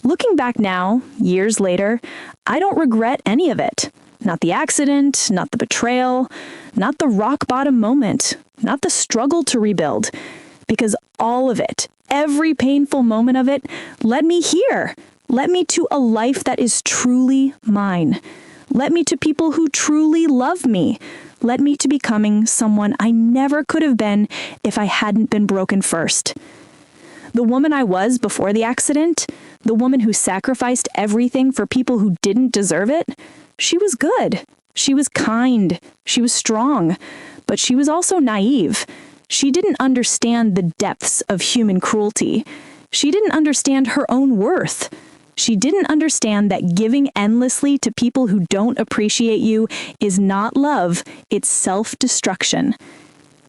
Looking back now, years later, I don't regret any of it. Not the accident, not the betrayal, not the rock bottom moment, not the struggle to rebuild. Because all of it, every painful moment of it, led me here. Led me to a life that is truly mine. Led me to people who truly love me. Led me to becoming someone I never could have been if I hadn't been broken first. The woman I was before the accident, the woman who sacrificed everything for people who didn't deserve it, she was good. She was kind. She was strong. but she was also naive. She didn't understand the depths of human cruelty. She didn't understand her own worth. She didn't understand that giving endlessly to people who don't appreciate you is not love, it's self-destruction.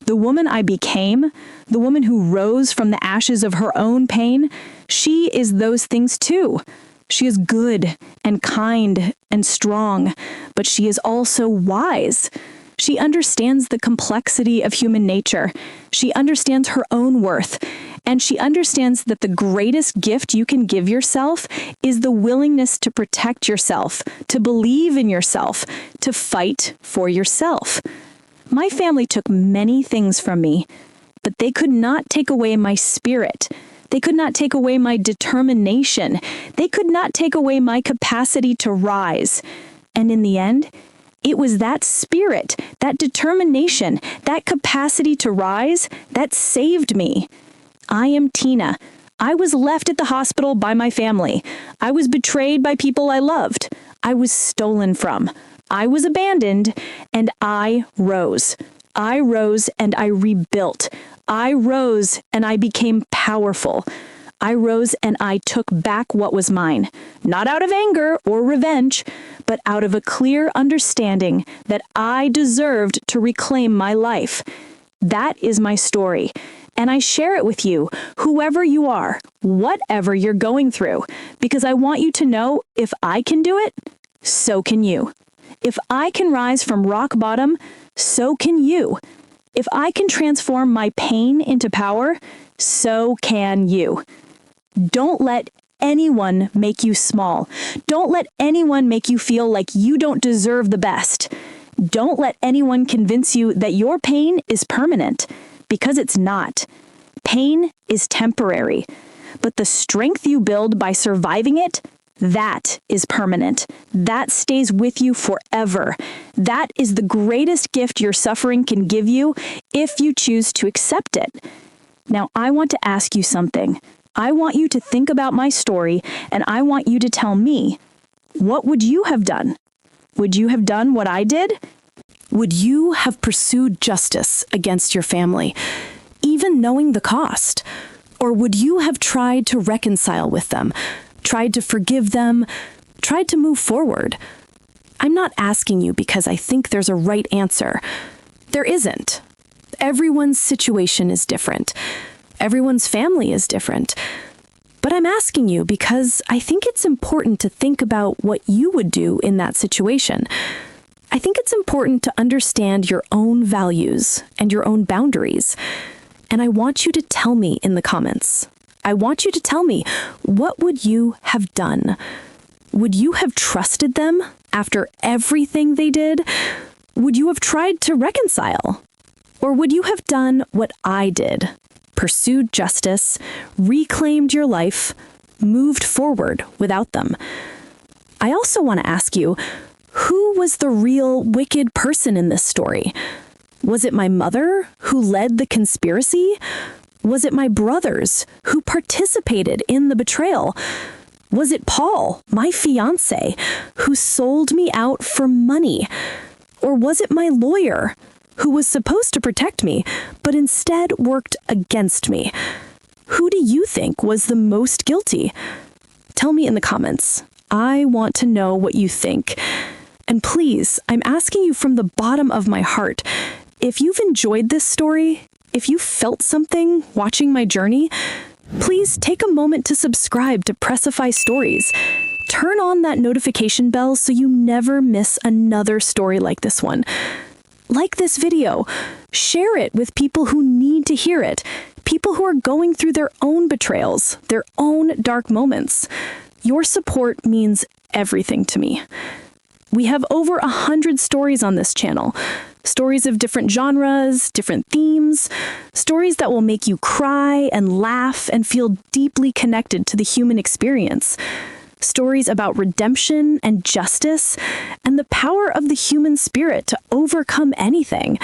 The woman I became, the woman who rose from the ashes of her own pain, she is those things too. She is good and kind and strong, but she is also wise. She understands the complexity of human nature. She understands her own worth, and she understands that the greatest gift you can give yourself is the willingness to protect yourself, to believe in yourself, to fight for yourself. My family took many things from me, but they could not take away my spirit. They could not take away my determination. They could not take away my capacity to rise. And in the end, it was that spirit, that determination, that capacity to rise that saved me. I am Tina. I was left at the hospital by my family. I was betrayed by people I loved. I was stolen from. I was abandoned, and I rose. I rose and I rebuilt. I rose and I became powerful. I rose and I took back what was mine, not out of anger or revenge, but out of a clear understanding that I deserved to reclaim my life. That is my story, and I share it with you, whoever you are, whatever you're going through, because I want you to know if I can do it, so can you. If I can rise from rock bottom, so can you. If I can transform my pain into power, so can you. Don't let anyone make you small. Don't let anyone make you feel like you don't deserve the best. Don't let anyone convince you that your pain is permanent, because it's not. Pain is temporary, but the strength you build by surviving it, that is permanent. That stays with you forever. That is the greatest gift your suffering can give you if you choose to accept it. Now, I want to ask you something. I want you to think about my story, and I want you to tell me, what would you have done? Would you have done what I did? Would you have pursued justice against your family, even knowing the cost? Or would you have tried to reconcile with them, tried to forgive them, tried to move forward? I'm not asking you because I think there's a right answer. There isn't. Everyone's situation is different. Everyone's family is different. But I'm asking you because I think it's important to think about what you would do in that situation. I think it's important to understand your own values and your own boundaries. And I want you to tell me in the comments. I want you to tell me, what would you have done? Would you have trusted them after everything they did? Would you have tried to reconcile? Or would you have done what I did? Pursued justice, reclaimed your life, moved forward without them? I also want to ask you, who was the real wicked person in this story? Was it my mother who led the conspiracy? Was it my brothers who participated in the betrayal? Was it Paul, my fiancé, who sold me out for money? Or was it my lawyer, who was supposed to protect me, but instead worked against me? Who do you think was the most guilty? Tell me in the comments. I want to know what you think. And please, I'm asking you from the bottom of my heart, if you've enjoyed this story, if you felt something watching my journey, please take a moment to subscribe to Pressify Stories. Turn on that notification bell so you never miss another story like this one. Like this video, share it with people who need to hear it, people who are going through their own betrayals, their own dark moments. Your support means everything to me. We have over 100 stories on this channel. Stories of different genres, different themes, stories that will make you cry and laugh and feel deeply connected to the human experience. Stories about redemption and justice and the power of the human spirit to overcome anything.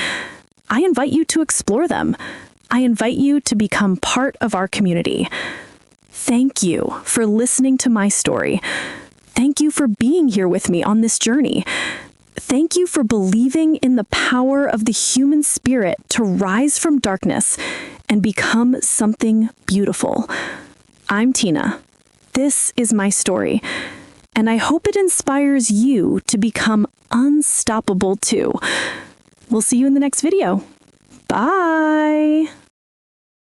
I invite you to explore them. I invite you to become part of our community. Thank you for listening to my story. Thank you for being here with me on this journey. Thank you for believing in the power of the human spirit to rise from darkness and become something beautiful. I'm Tina. This is my story, and I hope it inspires you to become unstoppable too. We'll see you in the next video. Bye!